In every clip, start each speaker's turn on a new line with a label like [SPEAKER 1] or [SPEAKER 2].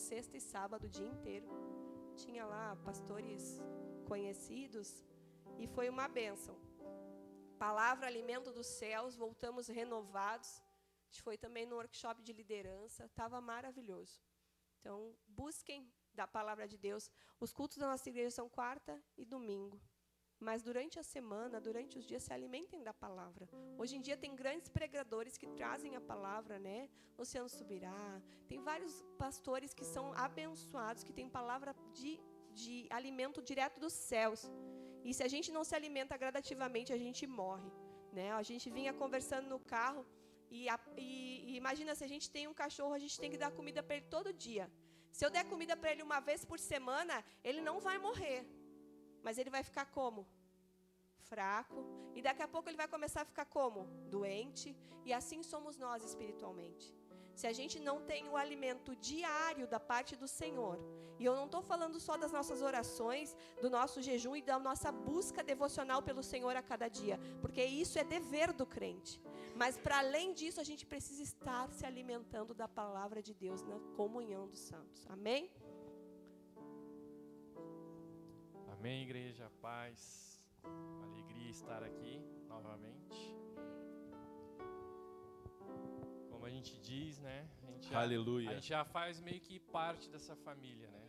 [SPEAKER 1] sexta e sábado o dia inteiro. Tinha lá pastores conhecidos e foi uma bênção. Palavra, alimento dos céus, voltamos renovados. A gente foi também no workshop de liderança, estava maravilhoso. Então, busquem da palavra de Deus. Os cultos da nossa igreja são quarta e domingo. Mas durante a semana, durante os dias, se alimentem da palavra. Hoje em dia tem grandes pregadores que trazem a palavra, né? Luciano Subirá. Tem vários pastores que são abençoados, que têm palavra de alimento direto dos céus. E se a gente não se alimenta gradativamente, a gente morre, né? A gente vinha conversando no carro e imagina, se a gente tem um cachorro, a gente tem que dar comida para ele todo dia. Se eu der comida para ele uma vez por semana, ele não vai morrer. Mas ele vai ficar como? Fraco. E daqui a pouco ele vai começar a ficar como? Doente. E assim somos nós espiritualmente. Se a gente não tem o alimento diário da parte do Senhor, e eu não estou falando só das nossas orações, do nosso jejum e da nossa busca devocional pelo Senhor a cada dia, porque isso é dever do crente. Mas para além disso, a gente precisa estar se alimentando da palavra de Deus na comunhão dos santos. Amém?
[SPEAKER 2] Amém, igreja, paz, alegria estar aqui novamente. Como a gente diz, né?
[SPEAKER 3] Aleluia.
[SPEAKER 2] A gente já faz meio que parte dessa família, né?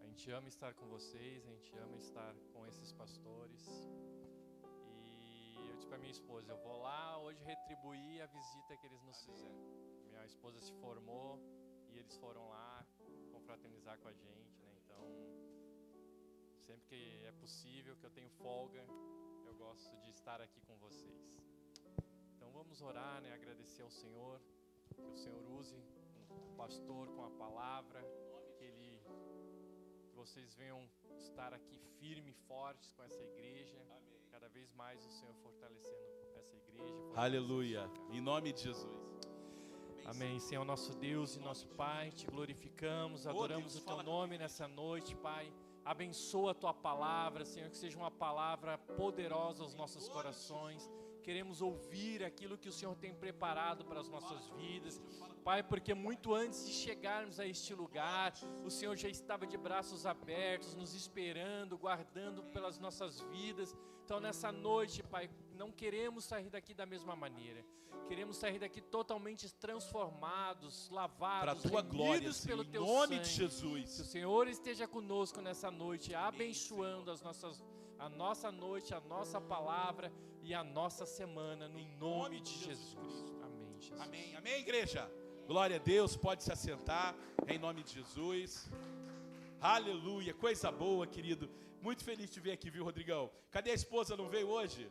[SPEAKER 2] A gente ama estar com vocês, a gente ama estar com esses pastores. E eu disse para minha esposa, eu vou lá hoje retribuir a visita que eles nos fizeram. Minha esposa se formou e eles foram lá confraternizar com a gente, né? Então, sempre que é possível, que eu tenho folga, eu gosto de estar aqui com vocês. Então vamos orar, né? Agradecer ao Senhor, que o Senhor use um pastor com a palavra, que vocês venham estar aqui firmes e fortes com essa igreja. Amém. Cada vez mais o Senhor fortalecendo essa igreja.
[SPEAKER 3] Aleluia. Em nome de Jesus.
[SPEAKER 2] Amém. Senhor, nosso Deus e nosso Pai, te glorificamos, adoramos o teu nome nessa noite, Pai. Abençoa a tua palavra, Senhor, que seja uma palavra poderosa aos nossos corações. Queremos ouvir aquilo que o Senhor tem preparado para as nossas vidas, Pai, porque muito antes de chegarmos a este lugar, o Senhor já estava de braços abertos, nos esperando, guardando pelas nossas vidas. Então nessa noite, Pai, não queremos sair daqui da mesma maneira, queremos sair daqui totalmente transformados, lavados,
[SPEAKER 3] para a tua glória, Senhor,
[SPEAKER 2] pelo
[SPEAKER 3] em
[SPEAKER 2] teu
[SPEAKER 3] nome
[SPEAKER 2] sangue.
[SPEAKER 3] de Jesus.
[SPEAKER 2] Que o Senhor esteja conosco nessa noite, abençoando a nossa noite, a nossa palavra e a nossa semana, no nome de Jesus Cristo. Amém, Jesus.
[SPEAKER 3] Amém, amém, igreja. Glória a Deus, pode se assentar, em nome de Jesus. Aleluia, coisa boa, querido. Muito feliz de te ver aqui, viu, Rodrigão? Cadê a esposa, não veio hoje?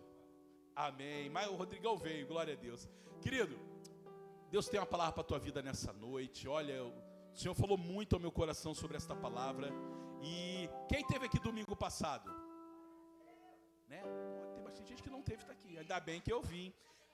[SPEAKER 3] Amém, mas o Rodrigão veio, glória a Deus. Querido, Deus tem uma palavra para a tua vida nessa noite. Olha, o Senhor falou muito ao meu coração sobre esta palavra. E quem teve aqui domingo passado? Né? Tem bastante gente que não teve, tá aqui. Ainda bem que eu vim.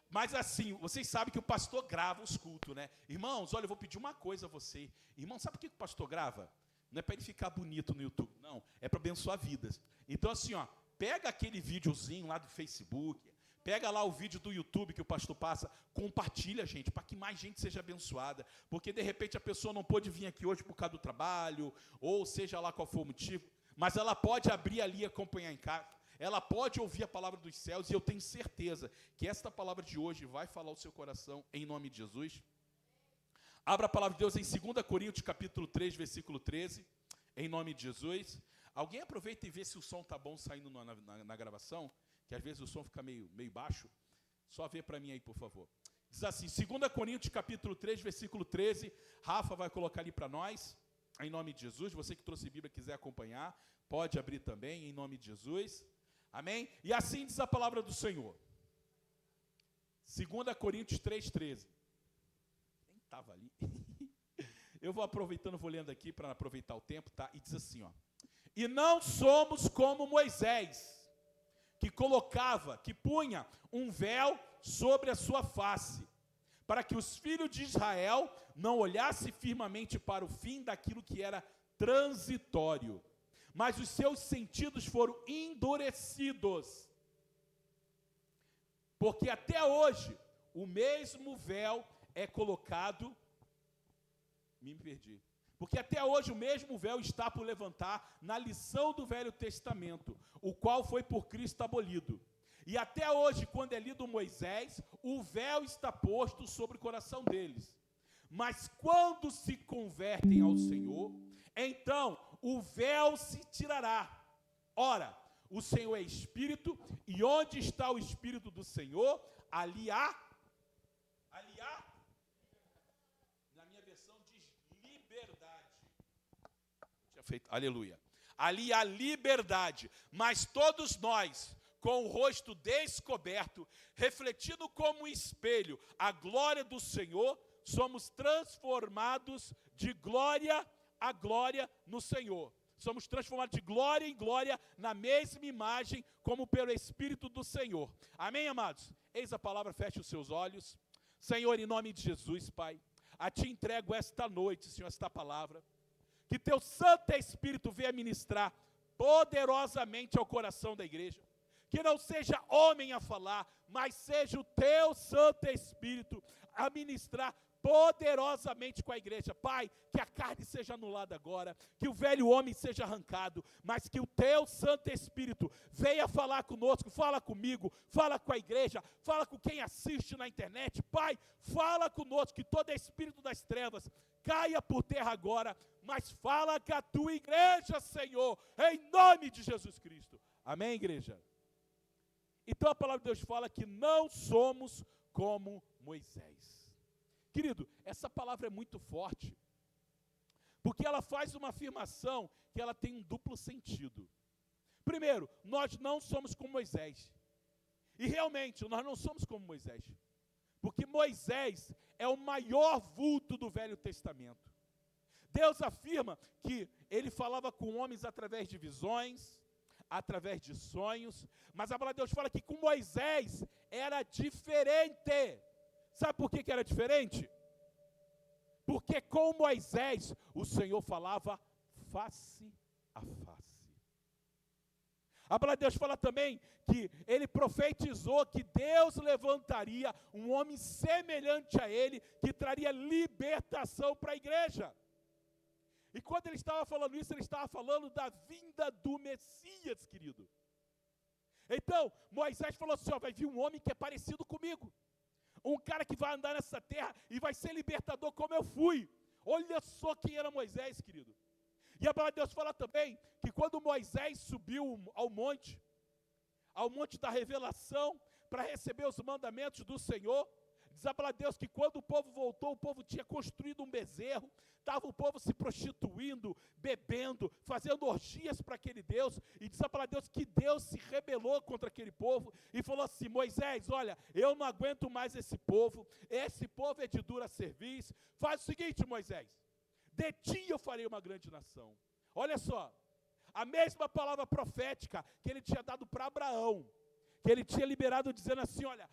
[SPEAKER 3] Mas assim, vocês sabem que o pastor grava os cultos, né? Irmãos, olha, eu vou pedir uma coisa a você. Irmão, sabe por que o pastor grava? Não é para ele ficar bonito no YouTube, não. É para abençoar vidas. Então assim, ó, pega aquele videozinho lá do Facebook, pega lá o vídeo do YouTube que o pastor passa, compartilha, gente, para que mais gente seja abençoada. Porque de repente a pessoa não pôde vir aqui hoje por causa do trabalho, ou seja lá qual for o motivo, mas ela pode abrir ali e acompanhar em casa. Ela pode ouvir a palavra dos céus, e eu tenho certeza que esta palavra de hoje vai falar ao seu coração, em nome de Jesus. Abra a palavra de Deus em 2 Coríntios, capítulo 3, versículo 13, em nome de Jesus. Alguém aproveita e vê se o som está bom saindo na gravação, que às vezes o som fica meio baixo. Só vê para mim aí, por favor. Diz assim, 2 Coríntios, capítulo 3, versículo 13. Rafa vai colocar ali para nós, em nome de Jesus. Você que trouxe Bíblia e quiser acompanhar, pode abrir também, em nome de Jesus. Amém? E assim diz a palavra do Senhor. 2 Coríntios 3,13. Nem estava ali. Eu vou aproveitando, vou lendo aqui para aproveitar o tempo, tá? E diz assim, ó. E não somos como Moisés, que punha um véu sobre a sua face, para que os filhos de Israel não olhassem firmemente para o fim daquilo que era transitório. Mas os seus sentidos foram endurecidos. Porque até hoje, o mesmo véu é colocado... Me perdi. Porque até hoje o mesmo véu está por levantar na lição do Velho Testamento, o qual foi por Cristo abolido. E até hoje, quando é lido Moisés, o véu está posto sobre o coração deles. Mas quando se convertem ao Senhor, então o véu se tirará. Ora, o Senhor é Espírito, e onde está o Espírito do Senhor, ali há, na minha versão diz liberdade. Tinha feito, aleluia. Ali há liberdade, mas todos nós, com o rosto descoberto, refletindo como um espelho a glória do Senhor, somos transformados de glória a glória no Senhor. Somos transformados de glória em glória na mesma imagem, como pelo Espírito do Senhor. Amém, amados? Eis a palavra, feche os seus olhos. Senhor, em nome de Jesus, Pai, a Ti entrego esta noite, Senhor, esta palavra. Que Teu Santo Espírito venha ministrar poderosamente ao coração da igreja. Que não seja homem a falar, mas seja o Teu Santo Espírito a ministrar poderosamente com a igreja. Pai, que a carne seja anulada agora, que o velho homem seja arrancado, mas que o Teu Santo Espírito venha falar conosco, fala comigo, fala com a igreja, fala com quem assiste na internet. Pai, fala conosco, que todo espírito das trevas caia por terra agora, mas fala com a Tua igreja, Senhor, em nome de Jesus Cristo. Amém, igreja? Então a palavra de Deus fala que não somos como Moisés. Querido, essa palavra é muito forte, porque ela faz uma afirmação que ela tem um duplo sentido. Primeiro, nós não somos como Moisés. E realmente, nós não somos como Moisés. Porque Moisés é o maior vulto do Velho Testamento. Deus afirma que ele falava com homens através de visões, através de sonhos, mas a palavra de Deus fala que com Moisés era diferente. Sabe por que era diferente? Porque com Moisés o Senhor falava face a face. A palavra de Deus fala também que ele profetizou que Deus levantaria um homem semelhante a ele, que traria libertação para a igreja. E quando ele estava falando isso, ele estava falando da vinda do Messias, querido. Então, Moisés falou assim, ó, vai vir um homem que é parecido comigo. Um cara que vai andar nessa terra e vai ser libertador como eu fui. Olha só quem era Moisés, querido. E a palavra de Deus fala também que quando Moisés subiu ao monte da revelação, para receber os mandamentos do Senhor, diz a palavra de Deus que quando o povo voltou, o povo tinha construído um bezerro, estava o povo se prostituindo, bebendo, fazendo orgias para aquele Deus, e diz a palavra de Deus que Deus se rebelou contra aquele povo, e falou assim, Moisés, olha, eu não aguento mais esse povo é de dura cerviz, faz o seguinte, Moisés, de ti eu farei uma grande nação. Olha só, a mesma palavra profética que ele tinha dado para Abraão, que ele tinha liberado dizendo assim, olha,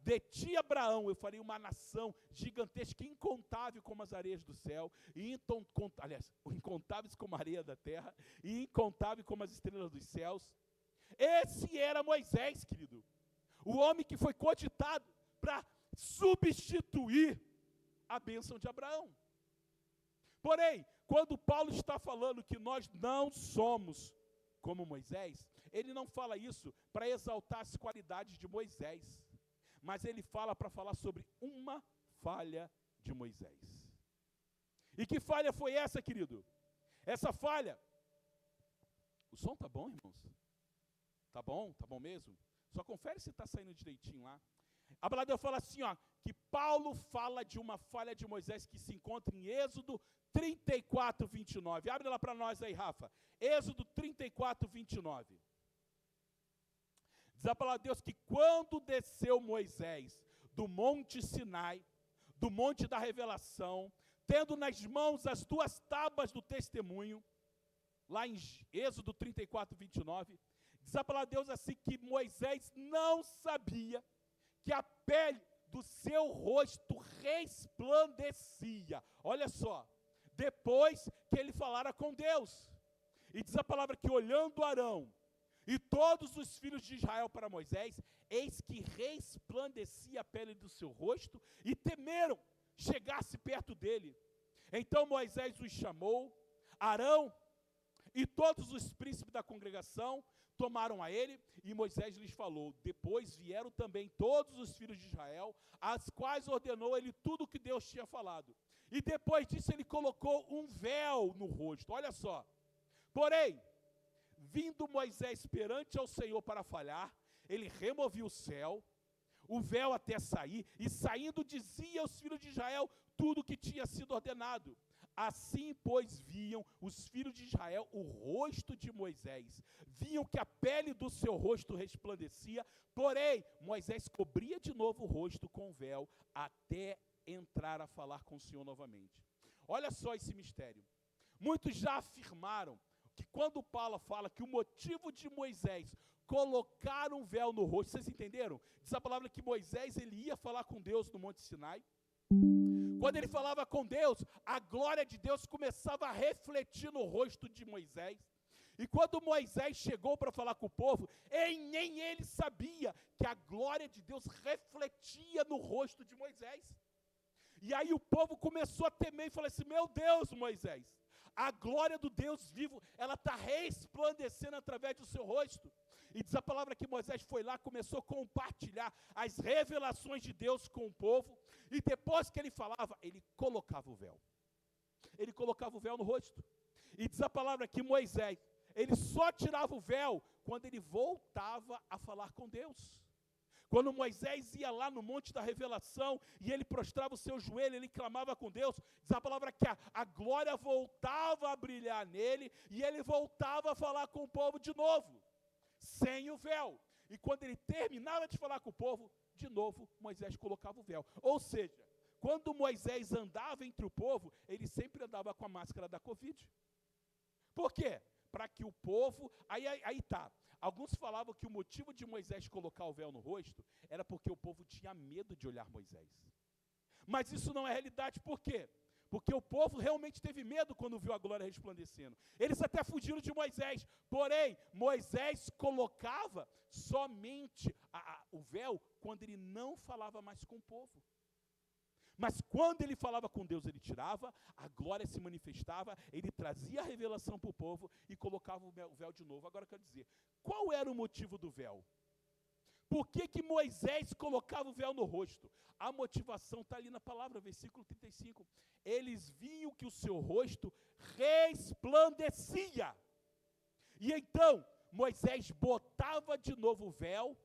[SPEAKER 3] de ti, Abraão, eu farei uma nação gigantesca, incontável como as areias do céu, incontáveis como a areia da terra, e incontável como as estrelas dos céus. Esse era Moisés, querido, o homem que foi cogitado para substituir a bênção de Abraão. Porém, quando Paulo está falando que nós não somos como Moisés, ele não fala isso para exaltar as qualidades de Moisés, mas ele fala para falar sobre uma falha de Moisés. E que falha foi essa, querido? Essa falha, o som tá bom, irmãos? Tá bom mesmo? Só confere se está saindo direitinho lá. A palavra fala assim, ó, que Paulo fala de uma falha de Moisés que se encontra em Êxodo 34, 29. Abre lá para nós aí, Rafa. Êxodo 34, 29. Diz a palavra de Deus que quando desceu Moisés do monte Sinai, do monte da revelação, tendo nas mãos as duas tábuas do testemunho, lá em Êxodo 34, 29, diz a palavra de Deus assim que Moisés não sabia que a pele do seu rosto resplandecia. Olha só, depois que ele falara com Deus. E diz a palavra que olhando Arão e todos os filhos de Israel para Moisés, eis que resplandecia a pele do seu rosto, e temeram chegar-se perto dele. Então Moisés os chamou, Arão e todos os príncipes da congregação tomaram a ele, e Moisés lhes falou. Depois vieram também todos os filhos de Israel, as quais ordenou ele tudo o que Deus tinha falado. E depois disso ele colocou um véu no rosto. Olha só. Porém, vindo Moisés perante ao Senhor para falhar, ele removia o véu até sair, e saindo dizia aos filhos de Israel tudo o que tinha sido ordenado. Assim, pois, viam os filhos de Israel o rosto de Moisés, viam que a pele do seu rosto resplandecia, porém, Moisés cobria de novo o rosto com o véu, até entrar a falar com o Senhor novamente. Olha só esse mistério. Muitos já afirmaram que quando Paulo fala que o motivo de Moisés colocar um véu no rosto, vocês entenderam? Diz a palavra que Moisés ele ia falar com Deus no Monte Sinai. Quando ele falava com Deus, a glória de Deus começava a refletir no rosto de Moisés. E quando Moisés chegou para falar com o povo, nem ele sabia que a glória de Deus refletia no rosto de Moisés. E aí o povo começou a temer e falou assim: meu Deus, Moisés, a glória do Deus vivo, ela está resplandecendo através do seu rosto. E diz a palavra que Moisés foi lá, começou a compartilhar as revelações de Deus com o povo, e depois que ele falava, ele colocava o véu. Ele colocava o véu no rosto. E diz a palavra que Moisés, ele só tirava o véu quando ele voltava a falar com Deus. Quando Moisés ia lá no monte da revelação, e ele prostrava o seu joelho, ele clamava com Deus, diz a palavra que a glória voltava a brilhar nele, e ele voltava a falar com o povo de novo, sem o véu. E quando ele terminava de falar com o povo, de novo, Moisés colocava o véu. Ou seja, quando Moisés andava entre o povo, ele sempre andava com a máscara da Covid. Por quê? Para que o povo, aí tá, alguns falavam que o motivo de Moisés colocar o véu no rosto, era porque o povo tinha medo de olhar Moisés. Mas isso não é realidade, por quê? Porque o povo realmente teve medo quando viu a glória resplandecendo. Eles até fugiram de Moisés, porém, Moisés colocava somente o véu quando ele não falava mais com o povo. Mas quando ele falava com Deus, ele tirava, a glória se manifestava, ele trazia a revelação para o povo e colocava o véu de novo. Agora eu quero dizer, qual era o motivo do véu? Por que Moisés colocava o véu no rosto? A motivação está ali na palavra, versículo 35. Eles viam que o seu rosto resplandecia. E então, Moisés botava de novo o véu,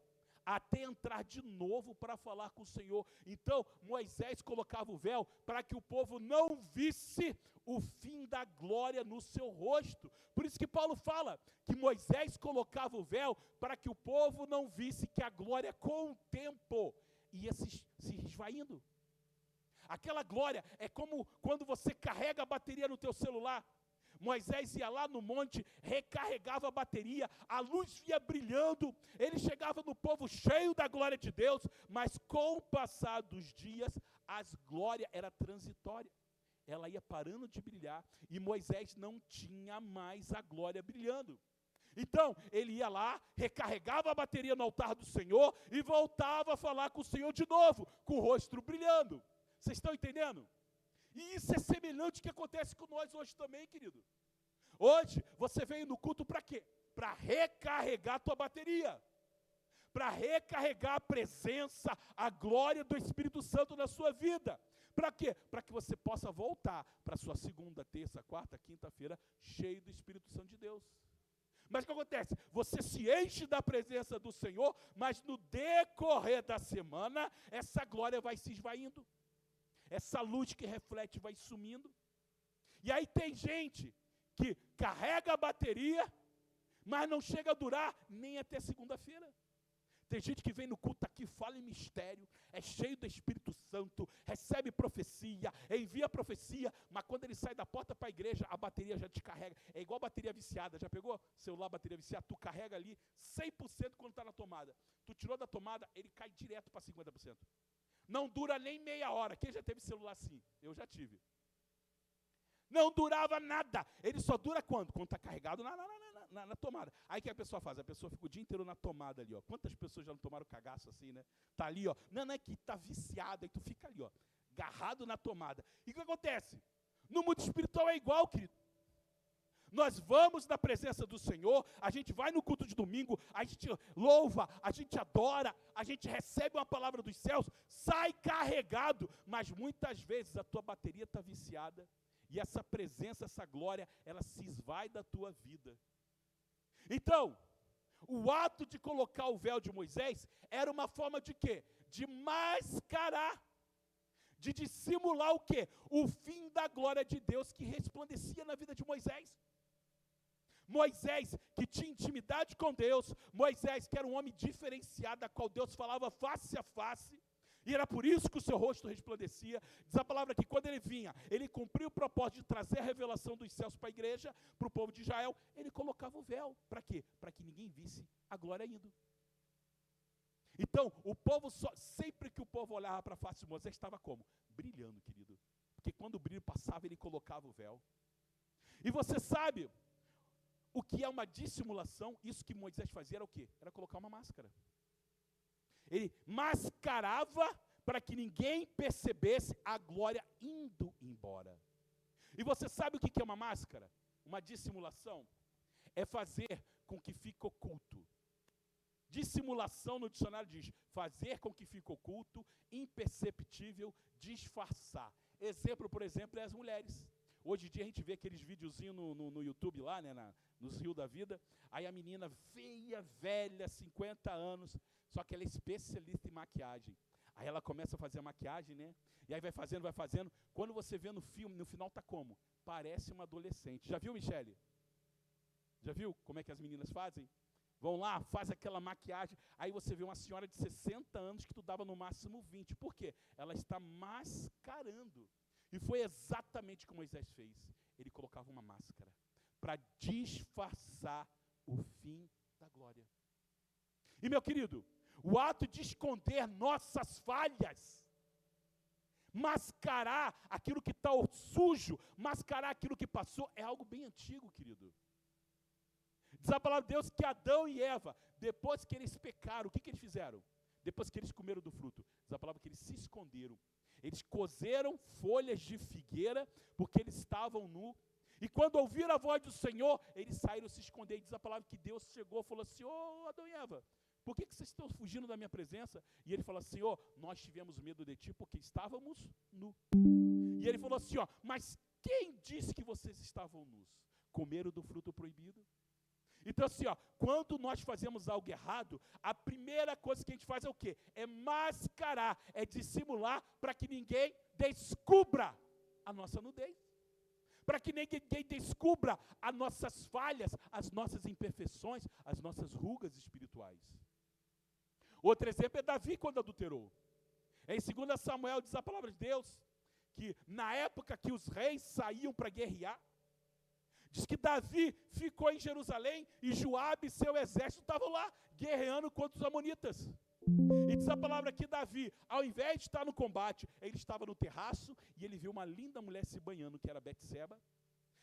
[SPEAKER 3] até entrar de novo para falar com o Senhor. Então, Moisés colocava o véu para que o povo não visse o fim da glória no seu rosto. Por isso que Paulo fala que Moisés colocava o véu para que o povo não visse que a glória com o tempo ia se esvaindo. Aquela glória é como quando você carrega a bateria no teu celular. Moisés ia lá no monte, recarregava a bateria, a luz ia brilhando, ele chegava no povo cheio da glória de Deus, mas com o passar dos dias, a glória era transitória, ela ia parando de brilhar, e Moisés não tinha mais a glória brilhando. Então, ele ia lá, recarregava a bateria no altar do Senhor, e voltava a falar com o Senhor de novo, com o rosto brilhando. Vocês estão entendendo? E isso é semelhante ao que acontece com nós hoje também, querido. Hoje, você veio no culto para quê? Para recarregar a tua bateria. Para recarregar a presença, a glória do Espírito Santo na sua vida. Para quê? Para que você possa voltar para a sua segunda, terça, quarta, quinta-feira, cheio do Espírito Santo de Deus. Mas o que acontece? Você se enche da presença do Senhor, mas no decorrer da semana, essa glória vai se esvaindo. Essa luz que reflete vai sumindo. E aí tem gente que carrega a bateria, mas não chega a durar nem até segunda-feira. Tem gente que vem no culto aqui, fala em mistério, é cheio do Espírito Santo, recebe profecia, envia profecia, mas quando ele sai da porta para a igreja, a bateria já descarrega. É igual bateria viciada, já pegou celular, bateria viciada? Tu carrega ali 100% quando está na tomada. Tu tirou da tomada, ele cai direto para 50%. Não dura nem meia hora. Quem já teve celular assim? Eu já tive. Não durava nada. Ele só dura quando? Quando está carregado na tomada. Aí o que a pessoa faz? A pessoa fica o dia inteiro na tomada ali, ó. Quantas pessoas já não tomaram cagaço assim, né? Tá ali, ó. Não é que tá viciado, aí tu fica ali, ó, agarrado na tomada. E o que acontece? No mundo espiritual é igual, querido. Nós vamos na presença do Senhor, a gente vai no culto de domingo, a gente louva, a gente adora, a gente recebe uma palavra dos céus, sai carregado, mas muitas vezes a tua bateria está viciada, e essa presença, essa glória, ela se esvai da tua vida. Então, o ato de colocar o véu de Moisés era uma forma de quê? De mascarar, de dissimular o quê? O fim da glória de Deus que resplandecia na vida de Moisés. Moisés, que tinha intimidade com Deus, Moisés, que era um homem diferenciado, a qual Deus falava face a face, e era por isso que o seu rosto resplandecia. Diz a palavra que quando ele vinha, ele cumpriu o propósito de trazer a revelação dos céus para a igreja, para o povo de Israel, ele colocava o véu. Para quê? Para que ninguém visse a glória indo. Então, o povo, sempre que o povo olhava para a face de Moisés, estava como? Brilhando, querido. Porque quando o brilho passava, ele colocava o véu. E você sabe o que é uma dissimulação? Isso que Moisés fazia era o quê? Era colocar uma máscara. Ele mascarava para que ninguém percebesse a glória indo embora. E você sabe o que é uma máscara? Uma dissimulação? É fazer com que fique oculto. Dissimulação no dicionário diz fazer com que fique oculto, imperceptível, disfarçar. Exemplo, por exemplo, é as mulheres. Hoje em dia a gente vê aqueles videozinhos no YouTube lá, né, nos rios da vida. Aí a menina feia, velha, 50 anos, só que ela é especialista em maquiagem. Aí ela começa a fazer a maquiagem, né? E aí vai fazendo, vai fazendo. Quando você vê no filme, no final tá como? Parece uma adolescente. Já viu, Michele? Já viu como é que as meninas fazem? Vão lá, faz aquela maquiagem, aí você vê uma senhora de 60 anos que tu dava no máximo 20. Por quê? Ela está mascarando. E foi exatamente o que Moisés fez. Ele colocava uma máscara para disfarçar o fim da glória. E meu querido, o ato de esconder nossas falhas, mascarar aquilo que está sujo, mascarar aquilo que passou, é algo bem antigo, querido. Diz a palavra de Deus que Adão e Eva, depois que eles pecaram, o que eles fizeram? Depois que eles comeram do fruto, diz a palavra que eles se esconderam. Eles cozeram folhas de figueira, porque eles estavam nus. E quando ouviram a voz do Senhor, eles saíram se esconder. E diz a palavra que Deus chegou e falou assim: ô Adão e Eva, por que vocês estão fugindo da minha presença? E ele falou assim: Senhor, nós tivemos medo de ti porque estávamos nus. E ele falou assim: mas quem disse que vocês estavam nus? Comeram do fruto proibido? Então assim, quando nós fazemos algo errado, a primeira coisa que a gente faz é o quê? É mascarar, é dissimular para que ninguém descubra a nossa nudez. Para que ninguém descubra as nossas falhas, as nossas imperfeições, as nossas rugas espirituais. Outro exemplo é Davi quando adulterou. Em 2 Samuel diz a palavra de Deus, que na época que os reis saíam para guerrear, diz que Davi ficou em Jerusalém e Joabe e seu exército estavam lá guerreando contra os amonitas. E diz a palavra que Davi, ao invés de estar no combate, ele estava no terraço e ele viu uma linda mulher se banhando, que era Betseba.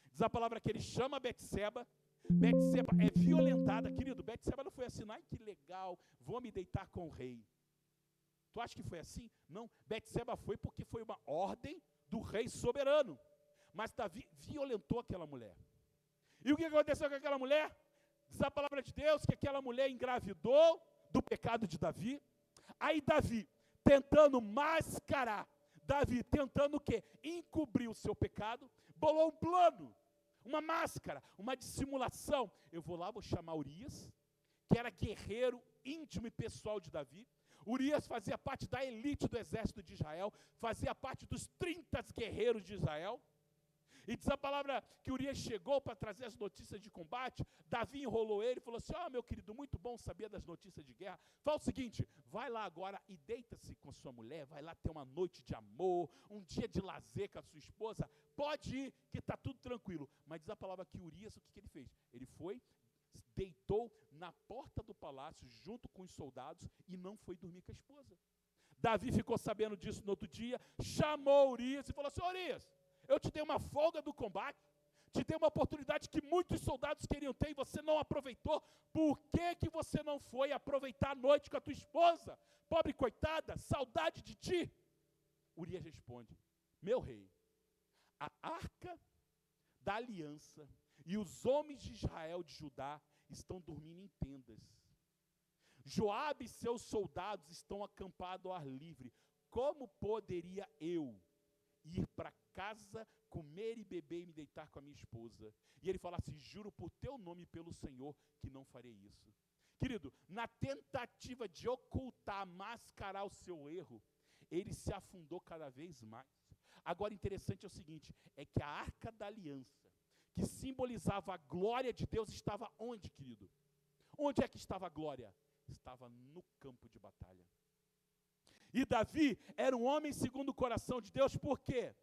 [SPEAKER 3] Diz a palavra que ele chama Betseba. Betseba é violentada, querido. Betseba não foi assim, ai que legal, vou me deitar com o rei. Tu acha que foi assim? Não, Betseba foi porque foi uma ordem do rei soberano. Mas Davi violentou aquela mulher. E o que aconteceu com aquela mulher? Diz a palavra de Deus que aquela mulher engravidou do pecado de Davi. Aí Davi, tentando mascarar, Davi tentando o quê? Encobrir o seu pecado, bolou um plano, uma máscara, uma dissimulação. Eu vou lá, vou chamar Urias, que era guerreiro íntimo e pessoal de Davi. Urias fazia parte da elite do exército de Israel, fazia parte dos 30 guerreiros de Israel. E diz a palavra que Urias chegou para trazer as notícias de combate. Davi enrolou ele e falou assim: meu querido, muito bom saber das notícias de guerra. Fala o seguinte, vai lá agora e deita-se com sua mulher, vai lá ter uma noite de amor, um dia de lazer com a sua esposa, pode ir que está tudo tranquilo. Mas diz a palavra que Urias, o que ele fez? Ele foi, deitou na porta do palácio junto com os soldados e não foi dormir com a esposa. Davi ficou sabendo disso no outro dia, chamou Urias e falou assim: Urias, eu te dei uma folga do combate, te dei uma oportunidade que muitos soldados queriam ter e você não aproveitou. Por que você não foi aproveitar a noite com a tua esposa? Pobre coitada, saudade de ti. Urias responde: meu rei, a arca da aliança e os homens de Israel, de Judá, estão dormindo em tendas. Joabe e seus soldados estão acampados ao ar livre. Como poderia eu ir para casa, comer e beber e me deitar com a minha esposa? E ele fala assim: juro por teu nome e pelo Senhor que não farei isso. Querido, na tentativa de ocultar, mascarar o seu erro, ele se afundou cada vez mais. Agora, interessante é o seguinte, é que a arca da aliança, que simbolizava a glória de Deus, estava onde, querido? Onde é que estava a glória? Estava no campo de batalha. E Davi era um homem segundo o coração de Deus, por quê?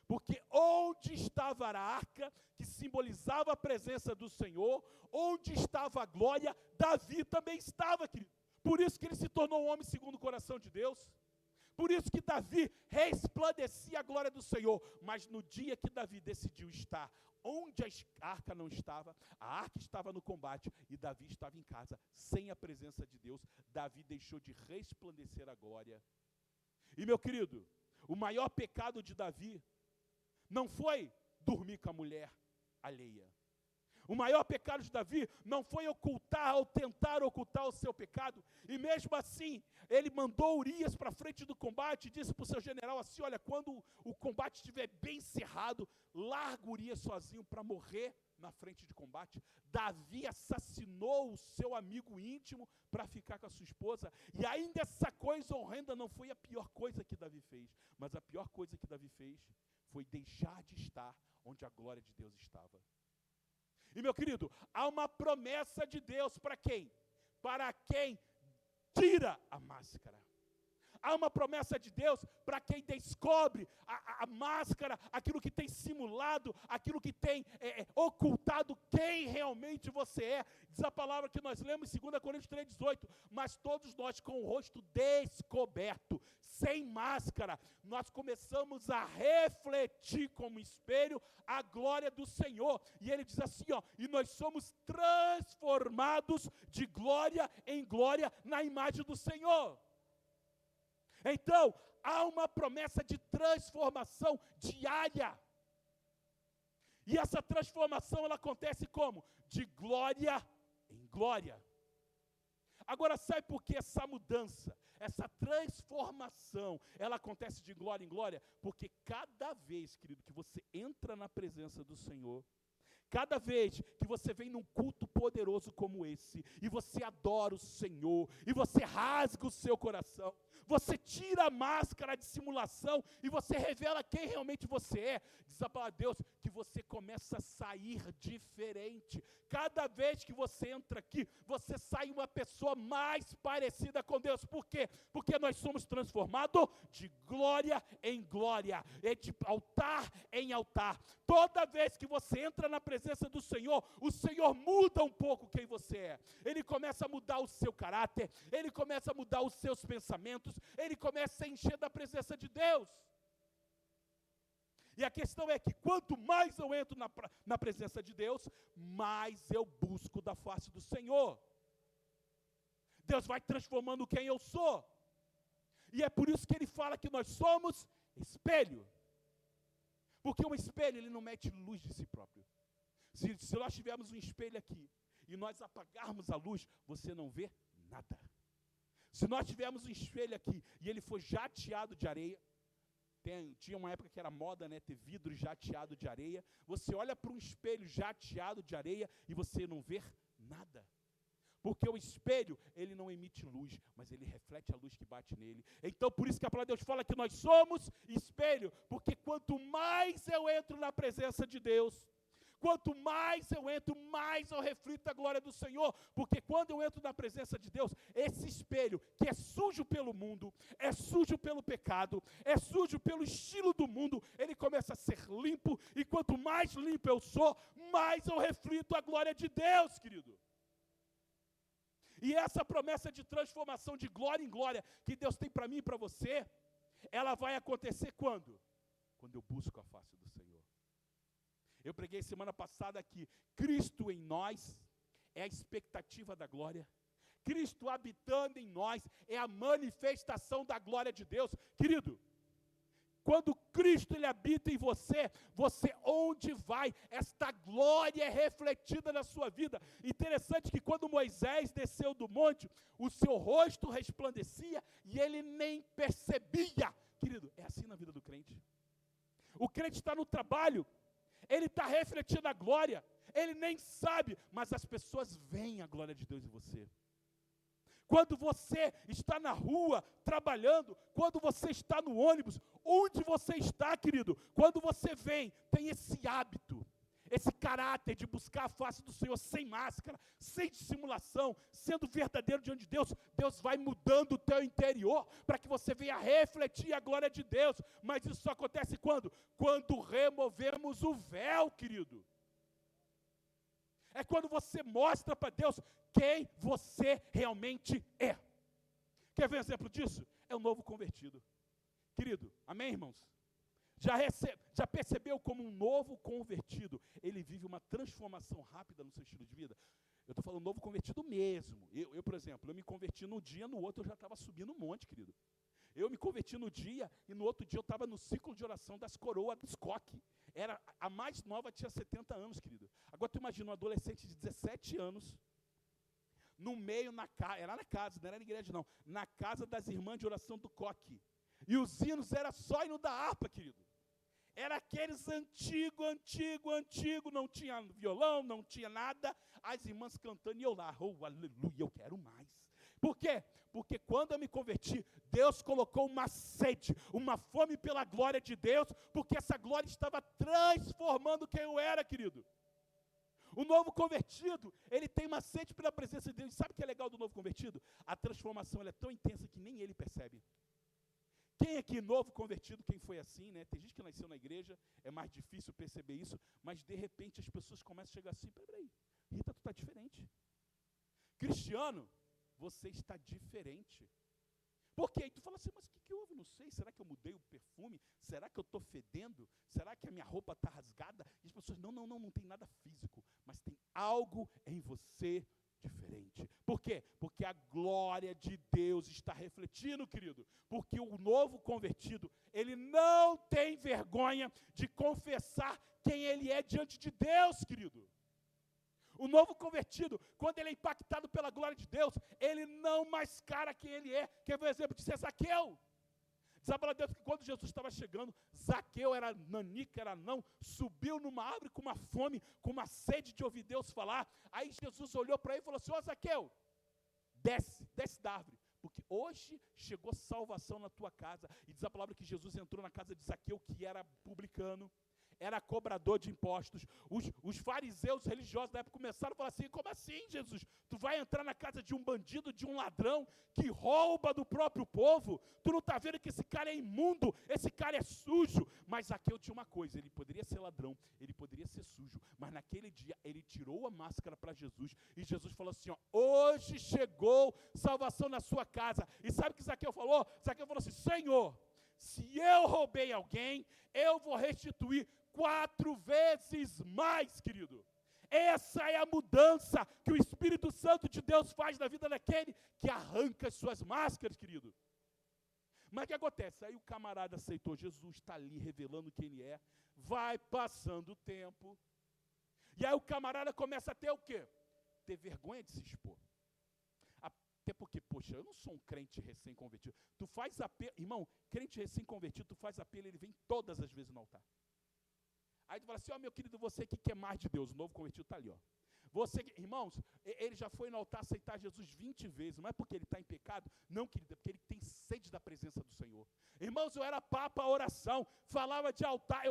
[SPEAKER 3] Porque onde estava a arca, que simbolizava a presença do Senhor, onde estava a glória, Davi também estava, querido. Por isso que ele se tornou um homem segundo o coração de Deus. Por isso que Davi resplandecia a glória do Senhor. Mas no dia que Davi decidiu estar onde a arca não estava, a arca estava no combate e Davi estava em casa, sem a presença de Deus, Davi deixou de resplandecer a glória. E meu querido, o maior pecado de Davi não foi dormir com a mulher alheia. O maior pecado de Davi não foi ocultar ou tentar ocultar o seu pecado. E mesmo assim, ele mandou Urias para frente do combate e disse para o seu general assim: olha, quando o combate estiver bem cerrado, larga Urias sozinho para morrer na frente de combate. Davi assassinou o seu amigo íntimo para ficar com a sua esposa. E ainda essa coisa horrenda não foi a pior coisa que Davi fez. Mas a pior coisa que Davi fez foi deixar de estar onde a glória de Deus estava. E meu querido, há uma promessa de Deus para quem? Para quem tira a máscara. Há uma promessa de Deus para quem descobre a máscara, aquilo que tem simulado, aquilo que tem ocultado quem realmente você é. Diz a palavra que nós lemos em 2 Coríntios 3,18, mas todos nós com o rosto descoberto, sem máscara, nós começamos a refletir como espelho a glória do Senhor. E ele diz assim, ó, e nós somos transformados de glória em glória na imagem do Senhor. Então, há uma promessa de transformação diária. E essa transformação, ela acontece como? De glória em glória. Agora, sabe por que essa mudança, essa transformação, ela acontece de glória em glória? Porque cada vez, querido, que você entra na presença do Senhor, cada vez que você vem num culto poderoso como esse, e você adora o Senhor, e você rasga o seu coração, você tira a máscara de simulação, e você revela quem realmente você é, diz a palavra de Deus, que você começa a sair diferente. Cada vez que você entra aqui, você sai uma pessoa mais parecida com Deus. Por quê? Porque nós somos transformados de glória em glória, e de altar em altar. Toda vez que você entra na presença do Senhor, o Senhor muda um pouco quem você é. Ele começa a mudar o seu caráter, ele começa a mudar os seus pensamentos, ele começa a encher da presença de Deus. E a questão é que quanto mais eu entro na presença de Deus, mais eu busco da face do Senhor. Deus vai transformando quem eu sou. E é por isso que ele fala que nós somos espelho. Porque um espelho, ele não mete luz de si próprio. Se nós tivermos um espelho aqui, e nós apagarmos a luz, você não vê nada. Se nós tivermos um espelho aqui, e ele for jateado de areia, tinha uma época que era moda, né, ter vidro jateado de areia, você olha para um espelho jateado de areia, e você não vê nada. Porque o espelho, ele não emite luz, mas ele reflete a luz que bate nele. Então, por isso que a palavra de Deus fala que nós somos espelho, porque quanto mais eu entro na presença de Deus, quanto mais eu entro, mais eu reflito a glória do Senhor, porque quando eu entro na presença de Deus, esse espelho, que é sujo pelo mundo, é sujo pelo pecado, é sujo pelo estilo do mundo, ele começa a ser limpo, e quanto mais limpo eu sou, mais eu reflito a glória de Deus, querido. E essa promessa de transformação de glória em glória que Deus tem para mim e para você, ela vai acontecer quando? Quando eu busco a face do Senhor. Eu preguei semana passada que Cristo em nós é a expectativa da glória. Cristo habitando em nós é a manifestação da glória de Deus. Querido, Quando Cristo ele habita em você, você onde vai, esta glória é refletida na sua vida. Interessante que quando Moisés desceu do monte, o seu rosto resplandecia e ele nem percebia. Querido, é assim na vida do crente. O crente está no trabalho, ele está refletindo a glória, ele nem sabe, mas as pessoas veem a glória de Deus em você. Quando você está na rua, trabalhando, quando você está no ônibus, onde você está, querido, quando você vem, tem esse hábito, esse caráter de buscar a face do Senhor sem máscara, sem dissimulação, sendo verdadeiro diante de Deus, Deus vai mudando o teu interior, para que você venha refletir a glória de Deus, mas isso só acontece quando? Quando removemos o véu, querido. É quando você mostra para Deus quem você realmente é. Quer ver um exemplo disso? É o novo convertido. Querido, amém, irmãos? Já percebeu como um novo convertido, ele vive uma transformação rápida no seu estilo de vida? Eu estou falando novo convertido mesmo. Eu, por exemplo, eu me converti num dia, no outro eu já estava subindo um monte, querido. Eu me converti no dia e no outro dia eu estava no ciclo de oração das coroas dos coque. A mais nova tinha 70 anos, querido. Agora tu imagina um adolescente de 17 anos, no meio, era na casa, não era na igreja não, na casa das irmãs de oração do coque. E os hinos era só hino da harpa, querido. Era aqueles antigo, não tinha violão, não tinha nada, as irmãs cantando e eu lá, oh, aleluia, eu quero mais. Por quê? Porque quando eu me converti, Deus colocou uma sede, uma fome pela glória de Deus, porque essa glória estava transformando quem eu era, querido. O novo convertido, ele tem uma sede pela presença de Deus. Sabe o que é legal do novo convertido? A transformação ela é tão intensa que nem ele percebe. Quem aqui novo convertido, quem foi assim, né? Tem gente que nasceu na igreja, é mais difícil perceber isso, mas de repente as pessoas começam a chegar assim, peraí, Rita, tu está diferente. Cristiano, você está diferente. Por quê? E tu fala assim, mas o que houve? Não sei, será que eu mudei o perfume? Será que eu estou fedendo? Será que a minha roupa está rasgada? E as pessoas, não tem nada físico, mas tem algo em você diferente. Por quê? Porque a glória de Deus está refletindo, querido. Porque o novo convertido, ele não tem vergonha de confessar quem ele é diante de Deus, querido. O novo convertido, quando ele é impactado pela glória de Deus, ele não mascara quem ele é. Quer ver o exemplo de ser Zaqueu? Diz a palavra de Deus que quando Jesus estava chegando, Zaqueu era nanica, era não, subiu numa árvore com uma fome, com uma sede de ouvir Deus falar. Aí Jesus olhou para ele e falou assim, ó Zaqueu, desce da árvore, porque hoje chegou salvação na tua casa. E diz a palavra que Jesus entrou na casa de Zaqueu, que era publicano, era cobrador de impostos. Os fariseus religiosos da época começaram a falar assim, como assim, Jesus? Tu vai entrar na casa de um bandido, de um ladrão, que rouba do próprio povo? Tu não está vendo que esse cara é imundo, esse cara é sujo? Mas Zaqueu tinha uma coisa, ele poderia ser ladrão, ele poderia ser sujo, mas naquele dia ele tirou a máscara para Jesus, e Jesus falou assim, ó, hoje chegou salvação na sua casa. E sabe o que Zaqueu falou? Zaqueu falou assim, Senhor, se eu roubei alguém, eu vou restituir 4 vezes mais, querido. Essa é a mudança que o Espírito Santo de Deus faz na vida daquele que arranca as suas máscaras, querido. Mas o que acontece? Aí o camarada aceitou Jesus, está ali revelando quem ele é, vai passando o tempo, e aí o camarada começa a ter o quê? Ter vergonha de se expor. Até porque, poxa, eu não sou um crente recém-convertido. Tu faz apelo, irmão, crente recém-convertido, tu faz apelo, ele vem todas as vezes no altar. Aí tu fala assim, ó meu querido, você que quer mais de Deus, o novo convertido está ali, ó. Você, irmãos, ele já foi no altar aceitar Jesus 20 vezes, não é porque ele está em pecado, não, querido, é porque ele tem sede da presença do Senhor. Irmãos, eu era papa a oração, falava de altar,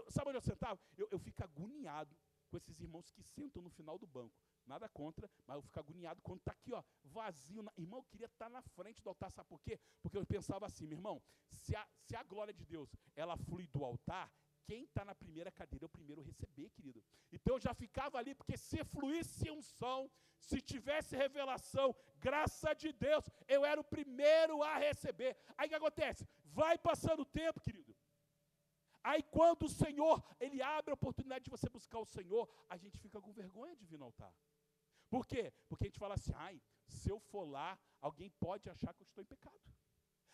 [SPEAKER 3] sabe onde eu sentava? Eu fico agoniado com esses irmãos que sentam no final do banco. Nada contra, mas eu fico agoniado quando está aqui, ó, vazio. Irmão, eu queria estar na frente do altar, sabe por quê? Porque eu pensava assim, meu irmão, se a glória de Deus, ela flui do altar, quem está na primeira cadeira é o primeiro a receber, querido. Então eu já ficava ali, porque se fluísse unção, se tivesse revelação, graça de Deus, eu era o primeiro a receber. Aí o que acontece? Vai passando o tempo, querido. Aí quando o Senhor, Ele abre a oportunidade de você buscar o Senhor, a gente fica com vergonha de vir no altar. Por quê? Porque a gente fala assim, ai, se eu for lá, alguém pode achar que eu estou em pecado.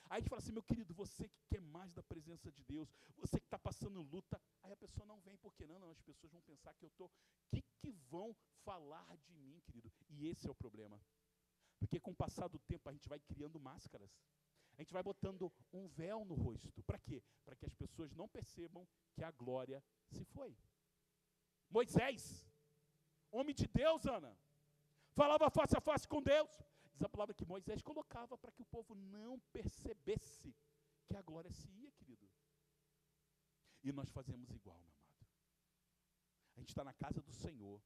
[SPEAKER 3] Aí a gente fala assim, meu querido, você que quer mais da presença de Deus, você que está passando luta, aí a pessoa não vem, porque não, as pessoas vão pensar que eu estou, que vão falar de mim, querido? E esse é o problema. Porque com o passar do tempo a gente vai criando máscaras. A gente vai botando um véu no rosto. Para quê? Para que as pessoas não percebam que a glória se foi. Moisés, homem de Deus, Ana, falava face a face com Deus. Diz a palavra que Moisés colocava para que o povo não percebesse que a glória se ia, querido. E nós fazemos igual, meu amado. A gente está na casa do Senhor.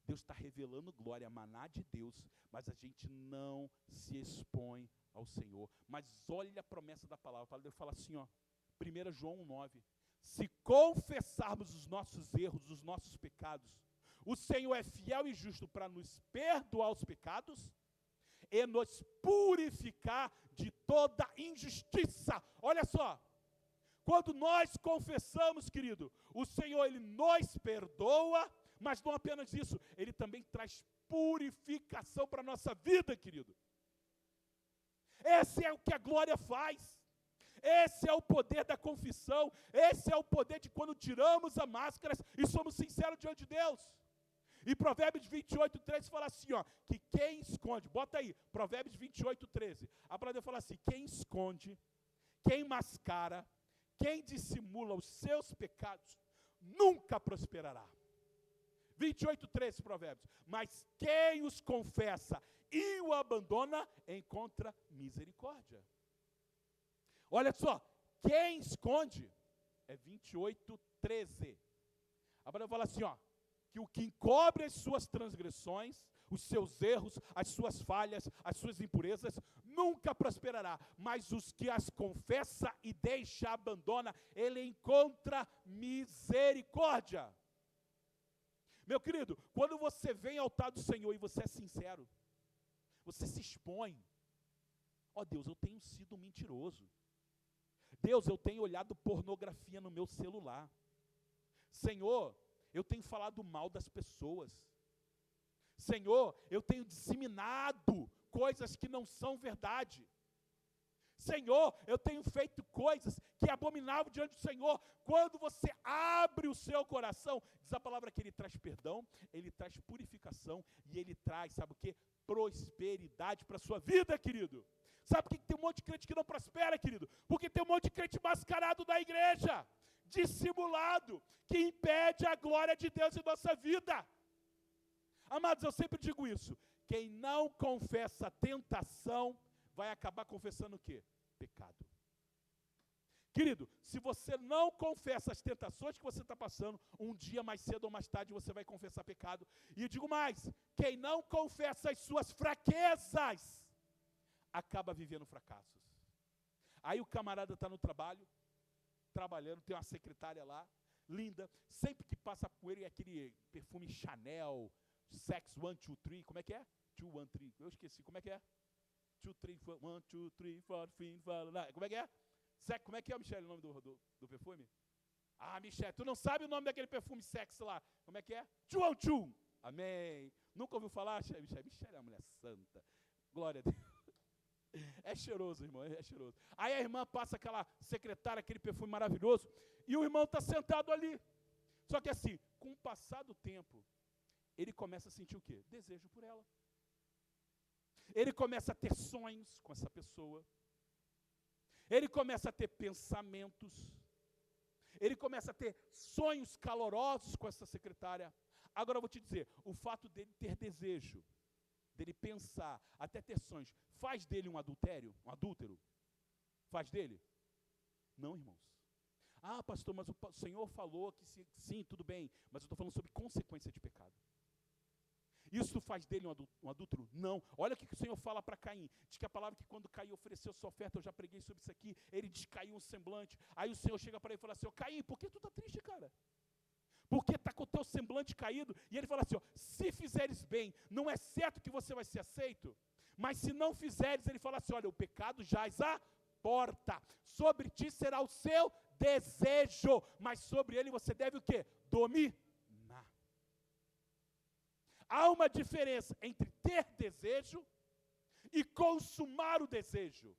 [SPEAKER 3] Deus está revelando glória, maná de Deus, mas a gente não se expõe ao Senhor. Mas olha a promessa da palavra. Deus fala assim, ó, 1 João 1,9. Se confessarmos os nossos erros, os nossos pecados, o Senhor é fiel e justo para nos perdoar os pecados e nos purificar de toda injustiça. Olha só, quando nós confessamos, querido, o Senhor, Ele nos perdoa, mas não apenas isso, Ele também traz purificação para a nossa vida, querido. Esse é o que a glória faz. Esse é o poder da confissão. Esse é o poder de quando tiramos a máscara e somos sinceros diante de Deus. E Provérbios 28:13 fala assim, ó, que quem esconde, bota aí, Provérbios 28:13. A palavra fala assim, quem esconde, quem mascara, quem dissimula os seus pecados, nunca prosperará. 28:13 Provérbios. Mas quem os confessa e o abandona, encontra misericórdia. Olha só, quem esconde é 28:13. A palavra fala assim, ó, que o que encobre as suas transgressões, os seus erros, as suas falhas, as suas impurezas, nunca prosperará. Mas os que as confessa e deixa, abandona, ele encontra misericórdia. Meu querido, quando você vem ao altar do Senhor e você é sincero, você se expõe. Ó Deus, eu tenho sido mentiroso. Deus, eu tenho olhado pornografia no meu celular. Senhor, eu tenho falado mal das pessoas. Senhor, eu tenho disseminado coisas que não são verdade. Senhor, eu tenho feito coisas que é abominável diante do Senhor. Quando você abre o seu coração, diz a palavra que Ele traz perdão, Ele traz purificação e Ele traz, sabe o que? Prosperidade para a sua vida, querido. Sabe por que tem um monte de crente que não prospera, querido? Porque tem um monte de crente mascarado da igreja, dissimulado, que impede a glória de Deus em nossa vida. Amados, eu sempre digo isso. Quem não confessa tentação, vai acabar confessando o quê? Pecado. Querido, se você não confessa as tentações que você está passando, um dia mais cedo ou mais tarde você vai confessar pecado. E eu digo mais, quem não confessa as suas fraquezas, acaba vivendo fracassos. Aí o camarada está no trabalho, trabalhando, tem uma secretária lá, linda, sempre que passa por ele aquele perfume Chanel, Sex 1, 2, 3, como é que é? 2, 1, 3, eu esqueci, como é que é? 2, 3, 4, 1, 2, 3, 4, 5, 4, como é que é? Sex, como é que é, Michele, o nome do perfume? Ah, Michele, tu não sabe o nome daquele perfume Sex lá, como é que é? 2, 1, 2, amém. Nunca ouviu falar, Michele? Michele é uma mulher santa, glória a Deus. É cheiroso, irmão, é cheiroso. Aí a irmã passa aquela secretária, aquele perfume maravilhoso, e o irmão está sentado ali. Só que assim, com o passar do tempo, ele começa a sentir o quê? Desejo por ela. Ele começa a ter sonhos com essa pessoa. Ele começa a ter pensamentos. Ele começa a ter sonhos calorosos com essa secretária. Agora eu vou te dizer, o fato dele ter desejo, dele pensar, até ter sonhos, faz dele um adúltero? Faz dele? Não, irmãos. Ah, pastor, mas o Senhor falou que sim, tudo bem, mas eu estou falando sobre consequência de pecado. Isso faz dele um adúltero? Não. Olha o que o Senhor fala para Caim. Diz que a palavra que quando Caim ofereceu sua oferta, eu já preguei sobre isso aqui, ele descaiu um semblante. Aí o Senhor chega para ele e fala assim, ó, Caim, por que tu está triste, cara? Porque está com o teu semblante caído. E ele fala assim, ó, se fizeres bem, não é certo que você vai ser aceito. Mas se não fizeres, ele fala assim, olha, o pecado jaz à porta. Sobre ti será o seu desejo. Mas sobre ele você deve o quê? Dominar. Há uma diferença entre ter desejo e consumar o desejo.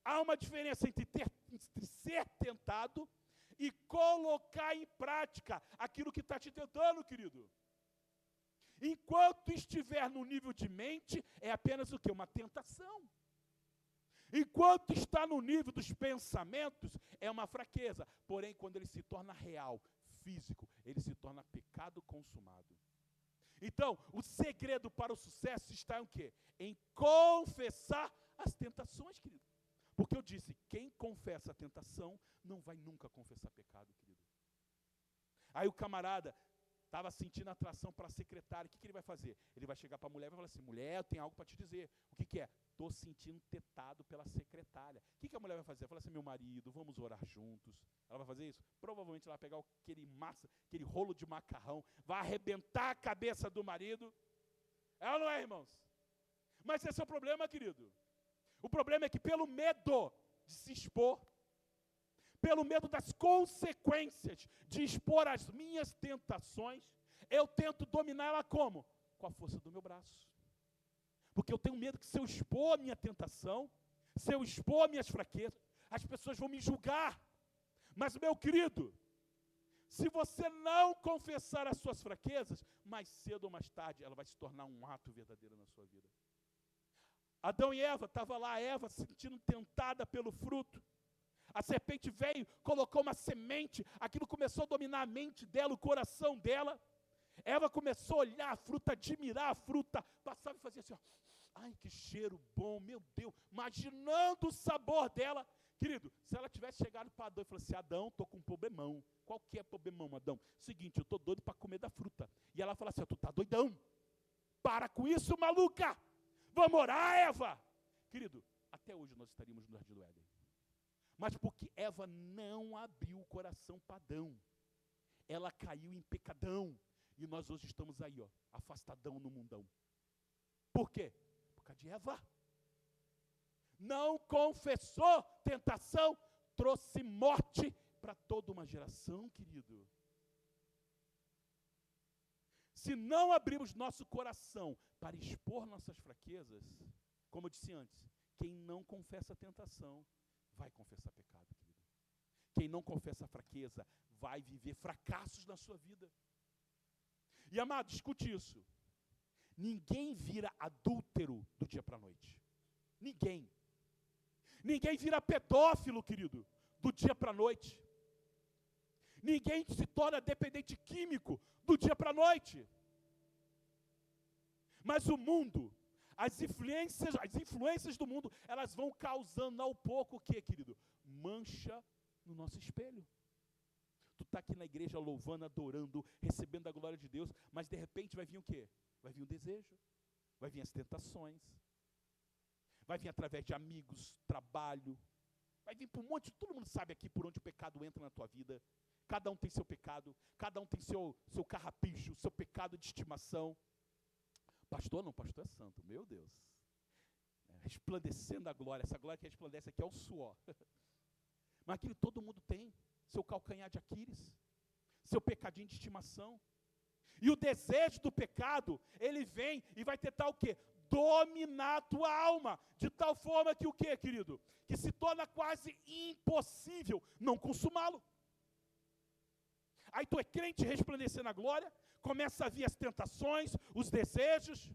[SPEAKER 3] Há uma diferença entre ser tentado e colocar em prática aquilo que está te tentando, querido. Enquanto estiver no nível de mente, é apenas o quê? Uma tentação. Enquanto está no nível dos pensamentos, é uma fraqueza. Porém, quando ele se torna real, físico, ele se torna pecado consumado. Então, o segredo para o sucesso está em quê? Em confessar as tentações, querido. Porque eu disse, quem confessa a tentação, não vai nunca confessar pecado, querido. Aí o camarada estava sentindo atração para a secretária, o que ele vai fazer? Ele vai chegar para a mulher e vai falar assim, mulher, eu tenho algo para te dizer. O que é? Estou sentindo tetado pela secretária. O que a mulher vai fazer? Vai falar assim, meu marido, vamos orar juntos. Ela vai fazer isso? Provavelmente ela vai pegar aquele rolo de macarrão, vai arrebentar a cabeça do marido. É ou não é, irmãos? Mas esse é o problema, querido. O problema é que pelo medo de se expor, pelo medo das consequências de expor as minhas tentações, eu tento dominar ela como? Com a força do meu braço. Porque eu tenho medo que se eu expor a minha tentação, se eu expor minhas fraquezas, as pessoas vão me julgar. Mas, meu querido, se você não confessar as suas fraquezas, mais cedo ou mais tarde, ela vai se tornar um ato verdadeiro na sua vida. Adão e Eva, estava lá, Eva se sentindo tentada pelo fruto. A serpente veio, colocou uma semente, aquilo começou a dominar a mente dela, o coração dela. Eva começou a olhar a fruta, admirar a fruta, passava e fazia assim, ó, ai que cheiro bom, meu Deus, imaginando o sabor dela. Querido, se ela tivesse chegado para Adão e falado assim, Adão, estou com um problemão. Qual que é problemão, Adão? Seguinte, eu estou doido para comer da fruta. E ela fala assim, tu está doidão, para com isso, maluca. Vamos orar, Eva. Querido, até hoje nós estaríamos no Jardim do Éden. Mas porque Eva não abriu o coração para Adão. Ela caiu em pecadão. E nós hoje estamos aí, ó, afastadão no mundão. Por quê? Por causa de Eva. Não confessou tentação, trouxe morte para toda uma geração, querido. Se não abrirmos nosso coração para expor nossas fraquezas, como eu disse antes, quem não confessa a tentação, vai confessar pecado, querido. Quem não confessa a fraqueza, vai viver fracassos na sua vida. E, amado, escute isso. Ninguém vira adúltero do dia para a noite. Ninguém. Ninguém vira pedófilo, querido, do dia para a noite. Ninguém se torna dependente químico do dia para a noite. Mas o mundo, as influências do mundo, elas vão causando ao pouco o que, querido? Mancha no nosso espelho. Tu está aqui na igreja louvando, adorando, recebendo a glória de Deus, mas de repente vai vir o quê? Vai vir o desejo, vai vir as tentações, vai vir através de amigos, trabalho, vai vir por um monte, todo mundo sabe aqui por onde o pecado entra na tua vida. Cada um tem seu pecado, cada um tem seu carrapicho, seu pecado de estimação. Pastor não, pastor é santo, meu Deus. Resplandecendo a glória, essa glória que resplandece aqui é o suor. Mas aquilo todo mundo tem, seu calcanhar de Aquiles, seu pecadinho de estimação. E o desejo do pecado, ele vem e vai tentar o quê? Dominar a tua alma, de tal forma que o quê, querido? Que se torna quase impossível não consumá-lo. Aí tu é crente resplandecendo a glória, começa a vir as tentações, os desejos,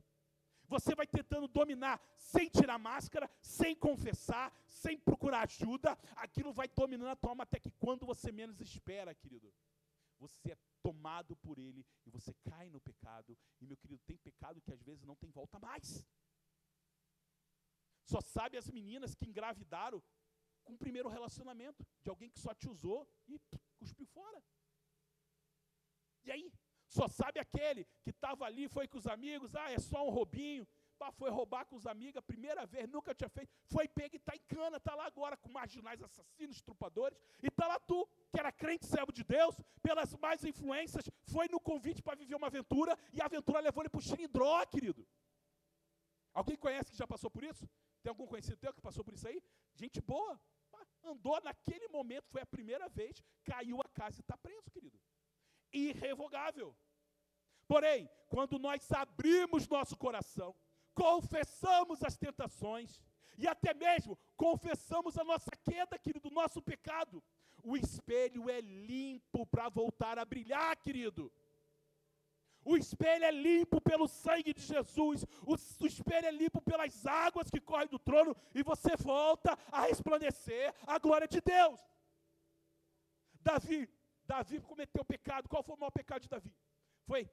[SPEAKER 3] você vai tentando dominar sem tirar máscara, sem confessar, sem procurar ajuda, aquilo vai dominando a tua alma até que quando você menos espera, querido, você é tomado por ele e você cai no pecado. E, meu querido, tem pecado que às vezes não tem volta mais. Só sabe as meninas que engravidaram com o primeiro relacionamento, de alguém que só te usou e cuspiu fora. E aí? Só sabe aquele que estava ali, foi com os amigos, é só um roubinho, foi roubar com os amigos, a primeira vez, nunca tinha feito, foi pego e está em cana, está lá agora com marginais assassinos, estrupadores, e está lá tu, que era crente, servo de Deus, pelas más influências, foi no convite para viver uma aventura, e a aventura levou ele para o xilindró, querido. Alguém conhece que já passou por isso? Tem algum conhecido teu que passou por isso aí? Gente boa, andou naquele momento, foi a primeira vez, caiu a casa e está preso, querido. Irrevogável. Porém, quando nós abrimos nosso coração, confessamos as tentações, e até mesmo confessamos a nossa queda, querido, o nosso pecado, o espelho é limpo para voltar a brilhar, querido. O espelho é limpo pelo sangue de Jesus. O espelho é limpo pelas águas que correm do trono. E você volta a resplandecer a glória de Deus. Davi cometeu pecado. Qual foi o maior pecado de Davi? Foi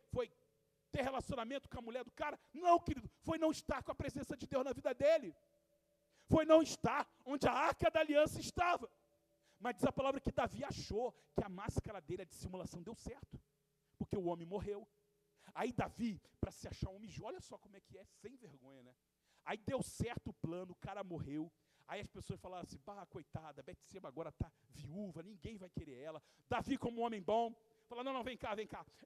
[SPEAKER 3] ter relacionamento com a mulher do cara? Não, querido. Foi não estar com a presença de Deus na vida dele. Foi não estar onde a arca da aliança estava. Mas diz a palavra que Davi achou que a máscara dele, a dissimulação, deu certo. Porque o homem morreu. Aí Davi, para se achar homem, olha só como é que é, sem vergonha, né? Aí deu certo o plano, o cara morreu. Aí as pessoas falaram assim, coitada, Betseba agora está viúva, ninguém vai querer ela. Davi, como um homem bom, falou, não, vem cá.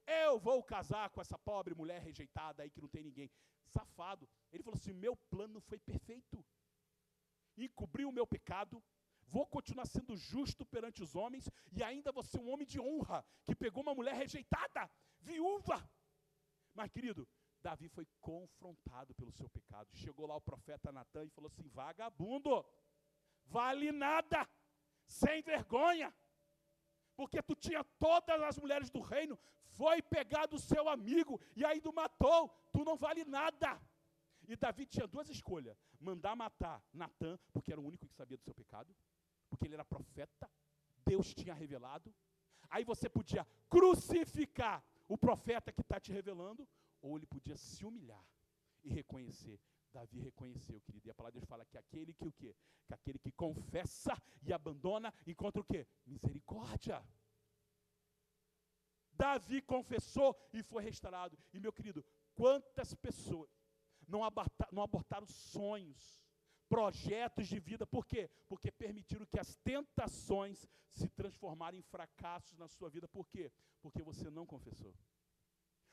[SPEAKER 3] Eu vou casar com essa pobre mulher rejeitada aí que não tem ninguém. Safado. Ele falou assim, meu plano foi perfeito. Encobriu o meu pecado, vou continuar sendo justo perante os homens e ainda vou ser um homem de honra, que pegou uma mulher rejeitada, viúva. Mas, querido, Davi foi confrontado pelo seu pecado. Chegou lá o profeta Natã e falou assim, vagabundo, vale nada, sem vergonha, porque tu tinha todas as mulheres do reino, foi pegar do seu amigo e ainda o matou, tu não vale nada. E Davi tinha duas escolhas, mandar matar Natã, porque era o único que sabia do seu pecado, porque ele era profeta, Deus tinha revelado. Aí você podia crucificar o profeta que está te revelando, ou ele podia se humilhar e reconhecer. Davi reconheceu, querido, e a palavra de Deus fala que aquele que o quê? Que aquele que confessa e abandona, encontra o quê? Misericórdia. Davi confessou e foi restaurado. E meu querido, quantas pessoas não abortaram sonhos, projetos de vida, por quê? Porque permitiram que as tentações se transformaram em fracassos na sua vida, por quê? Porque você não confessou.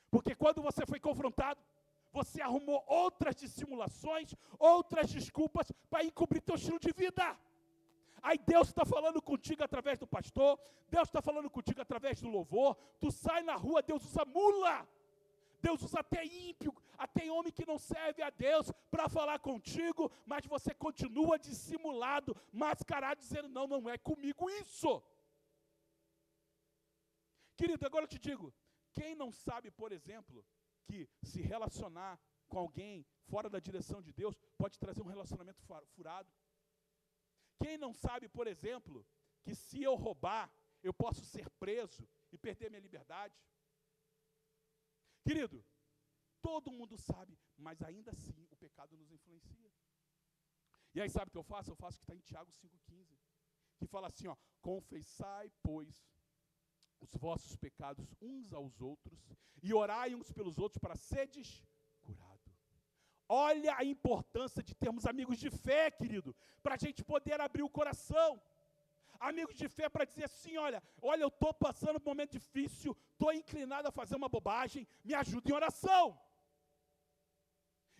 [SPEAKER 3] Porque quando você foi confrontado, você arrumou outras dissimulações, outras desculpas para encobrir teu estilo de vida. Aí Deus está falando contigo através do pastor, Deus está falando contigo através do louvor, tu sai na rua, Deus usa mula, Deus usa até ímpio, até homem que não serve a Deus para falar contigo, mas você continua dissimulado, mascarado, dizendo, não é comigo isso. Querido, agora eu te digo, quem não sabe, por exemplo, que se relacionar com alguém fora da direção de Deus pode trazer um relacionamento furado? Quem não sabe, por exemplo, que se eu roubar, eu posso ser preso e perder minha liberdade? Querido, todo mundo sabe, mas ainda assim o pecado nos influencia. E aí sabe o que eu faço? Eu faço o que está em Tiago 5,15, que fala assim, confessai, pois, os vossos pecados uns aos outros, e orai uns pelos outros para seres curados. Olha a importância de termos amigos de fé, querido, para a gente poder abrir o coração. Amigos de fé para dizer assim, olha, eu estou passando por um momento difícil, estou inclinado a fazer uma bobagem, me ajuda em oração.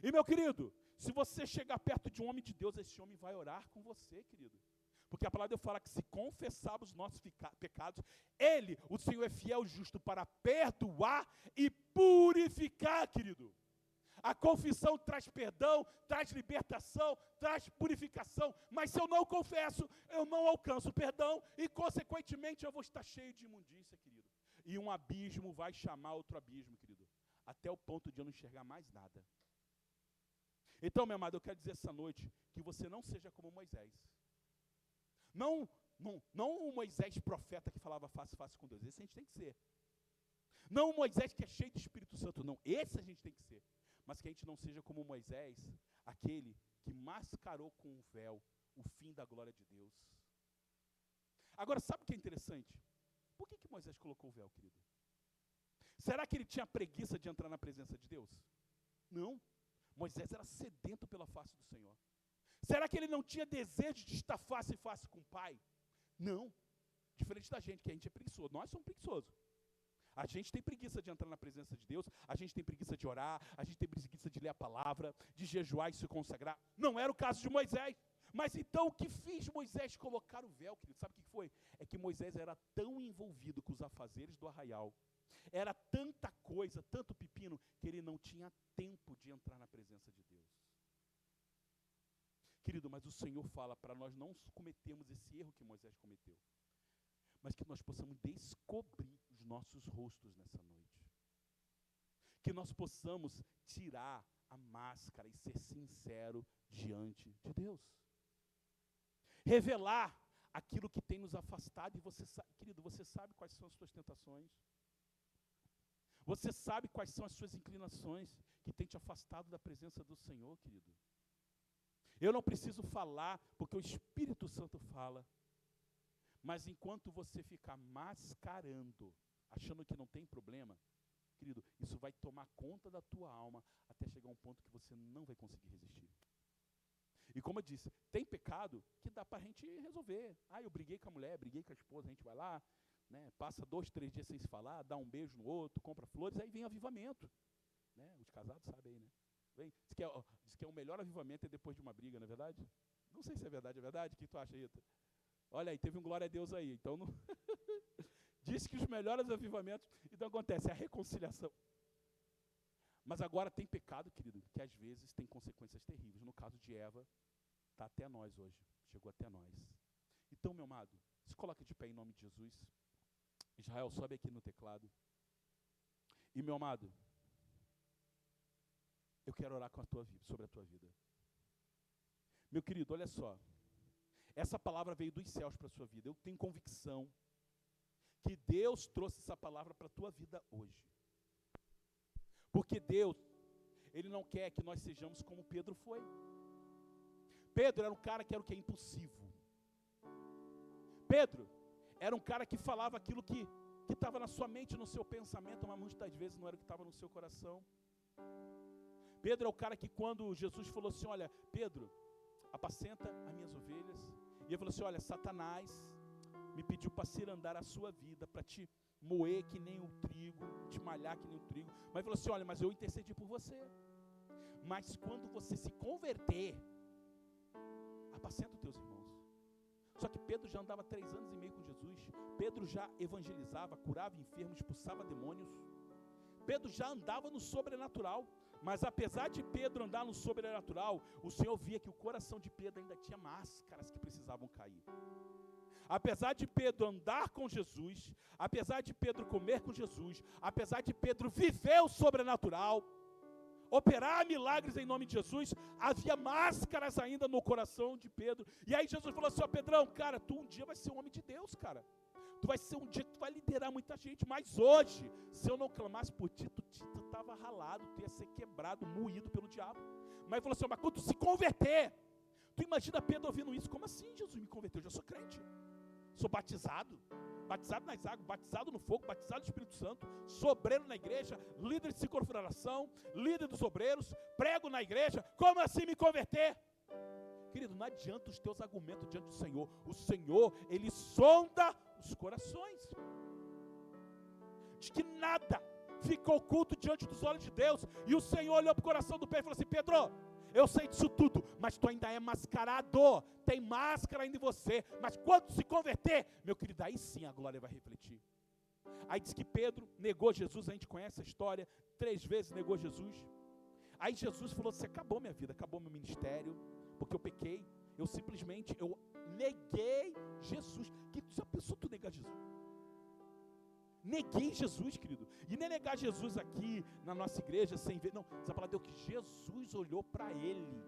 [SPEAKER 3] E meu querido, se você chegar perto de um homem de Deus, esse homem vai orar com você, querido. Porque a palavra de Deus fala que se confessarmos os nossos pecados, Ele, o Senhor, é fiel e justo para perdoar e purificar, querido. A confissão traz perdão, traz libertação, traz purificação. Mas se eu não confesso, eu não alcanço perdão e, consequentemente, eu vou estar cheio de imundícia, querido. E um abismo vai chamar outro abismo, querido. Até o ponto de eu não enxergar mais nada. Então, meu amado, eu quero dizer essa noite que você não seja como Moisés. Não o Moisés profeta que falava face a face com Deus. Esse a gente tem que ser. Não o Moisés que é cheio de Espírito Santo, não. Esse a gente tem que ser. Mas que a gente não seja como Moisés, aquele que mascarou com um véu o fim da glória de Deus. Agora, sabe o que é interessante? Por que Moisés colocou o véu, querido? Será que ele tinha preguiça de entrar na presença de Deus? Não. Moisés era sedento pela face do Senhor. Será que ele não tinha desejo de estar face a face com o Pai? Não. Diferente da gente, que a gente é preguiçoso. Nós somos preguiçosos. A gente tem preguiça de entrar na presença de Deus, a gente tem preguiça de orar, a gente tem preguiça de ler a palavra, de jejuar e se consagrar. Não era o caso de Moisés. Mas então o que fez Moisés colocar o véu, querido? Sabe o que foi? É que Moisés era tão envolvido com os afazeres do arraial, era tanta coisa, tanto pepino, que ele não tinha tempo de entrar na presença de Deus. Querido, mas o Senhor fala para nós não cometermos esse erro que Moisés cometeu, mas que nós possamos descobrir os nossos rostos nessa noite. Que nós possamos tirar a máscara e ser sincero diante de Deus. Revelar aquilo que tem nos afastado. E você sabe, querido, você sabe quais são as suas tentações. Você sabe quais são as suas inclinações que tem te afastado da presença do Senhor, querido. Eu não preciso falar, porque o Espírito Santo fala. Mas enquanto você ficar mascarando, achando que não tem problema, querido, isso vai tomar conta da tua alma até chegar a um ponto que você não vai conseguir resistir. E como eu disse, tem pecado que dá para a gente resolver. Eu briguei com a mulher, briguei com a esposa, a gente vai lá, né, passa 2, 3 dias sem se falar, dá um beijo no outro, compra flores, aí vem o avivamento. Né? Os casados sabem aí, né? Diz que é o melhor avivamento é depois de uma briga, não é verdade? Não sei se é verdade, O que tu acha, Rita? Olha aí, teve um glória a Deus aí. Então, não diz que os melhores avivamentos, então acontece a reconciliação. Mas agora tem pecado, querido, que às vezes tem consequências terríveis. No caso de Eva, está até nós hoje, chegou até nós. Então, meu amado, se coloca de pé em nome de Jesus. Israel, sobe aqui no teclado. E, meu amado, eu quero orar com a tua vida, sobre a tua vida. Meu querido, olha só. Essa palavra veio dos céus para a sua vida. Eu tenho convicção que Deus trouxe essa palavra para a tua vida hoje. Porque Deus, Ele não quer que nós sejamos como Pedro foi. Pedro era um cara que era o que? Impulsivo. Pedro era um cara que falava aquilo que estava na sua mente, no seu pensamento, mas muitas vezes não era o que estava no seu coração. Pedro é o cara que quando Jesus falou assim, olha, Pedro, apacenta as minhas ovelhas. E ele falou assim, olha, Satanás me pediu para cirandar a sua vida, para te moer que nem o trigo, te malhar que nem o trigo. Mas ele falou assim, olha, mas eu intercedi por você. Mas quando você se converter, apacenta os teus irmãos. Só que Pedro já andava 3 anos e meio com Jesus. Pedro já evangelizava, curava enfermos, expulsava demônios. Pedro já andava no sobrenatural. Mas apesar de Pedro andar no sobrenatural, o Senhor via que o coração de Pedro ainda tinha máscaras que precisavam cair. Apesar de Pedro andar com Jesus, apesar de Pedro comer com Jesus, apesar de Pedro viver o sobrenatural, operar milagres em nome de Jesus, havia máscaras ainda no coração de Pedro. E aí Jesus falou assim, ó Pedrão, cara, tu um dia vai ser um homem de Deus, cara. Tu vai ser um dia que tu vai liderar muita gente, mas hoje, se eu não clamasse por ti, tu estava ralado, tu ia ser quebrado, moído pelo diabo. Mas ele falou assim, mas quando tu se converter, tu imagina Pedro ouvindo isso, como assim Jesus me converteu? Eu já sou crente, sou batizado nas águas, batizado no fogo, batizado no Espírito Santo, sobreiro na igreja, líder de circunfração, líder dos obreiros, prego na igreja, como assim me converter? Querido, não adianta os teus argumentos diante do Senhor. O Senhor, Ele sonda os corações. De que nada fica oculto diante dos olhos de Deus. E o Senhor olhou para o coração do Pedro e falou assim, Pedro, eu sei disso tudo, mas tu ainda é mascarado. Tem máscara ainda em você. Mas quando se converter, meu querido, aí sim a glória vai refletir. Aí diz que Pedro negou Jesus, a gente conhece a história, 3 vezes negou Jesus. Aí Jesus falou assim, acabou minha vida, acabou meu ministério, porque eu pequei, eu neguei Jesus. Que já pensou tu negar Jesus? Neguei Jesus, querido. E nem negar Jesus aqui na nossa igreja sem ver, não, essa palavra deu que Jesus olhou para ele,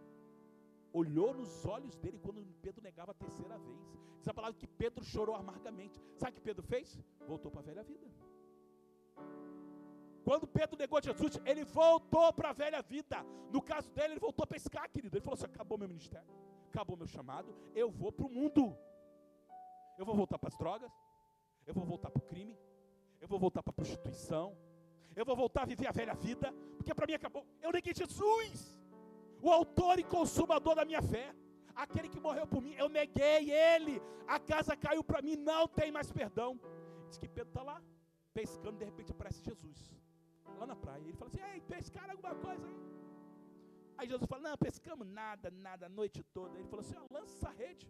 [SPEAKER 3] olhou nos olhos dele quando Pedro negava a 3ª vez. Diz a palavra que Pedro chorou amargamente. Sabe o que Pedro fez? Voltou para a velha vida. Quando Pedro negou Jesus, ele voltou para a velha vida. No caso dele, ele voltou a pescar, querido. Ele falou assim, acabou meu ministério, acabou meu chamado, eu vou para o mundo. Eu vou voltar para as drogas, eu vou voltar para o crime, eu vou voltar para a prostituição, eu vou voltar a viver a velha vida, porque para mim acabou. Eu neguei Jesus, o autor e consumador da minha fé, aquele que morreu por mim, eu neguei ele, a casa caiu para mim, não tem mais perdão. Diz que Pedro está lá, pescando, de repente aparece Jesus, lá na praia. Ele fala assim, ei, pescaram alguma coisa aí? Aí Jesus fala, não, pescamos nada, a noite toda. Ele falou assim, ó, lança a rede.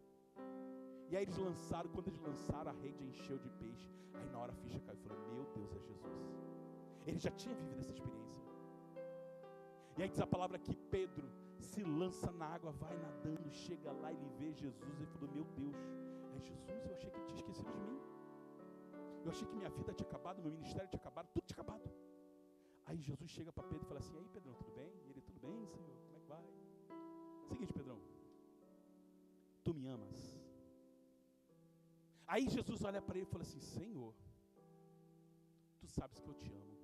[SPEAKER 3] E aí eles lançaram, quando eles lançaram, a rede encheu de peixe. Aí na hora a ficha caiu, falou, meu Deus, é Jesus. Ele já tinha vivido essa experiência. E aí diz a palavra que Pedro se lança na água, vai nadando, chega lá, ele vê Jesus e falou: meu Deus, é Jesus? Eu achei que ele tinha esquecido de mim. Eu achei que minha vida tinha acabado, meu ministério tinha acabado, tudo tinha acabado. Aí Jesus chega para Pedro e fala assim: aí Pedrão, tudo bem? E ele: tudo bem, Senhor, como é que vai? Seguinte, Pedrão, tu me amas? Aí Jesus olha para ele e fala assim: Senhor, tu sabes que eu te amo.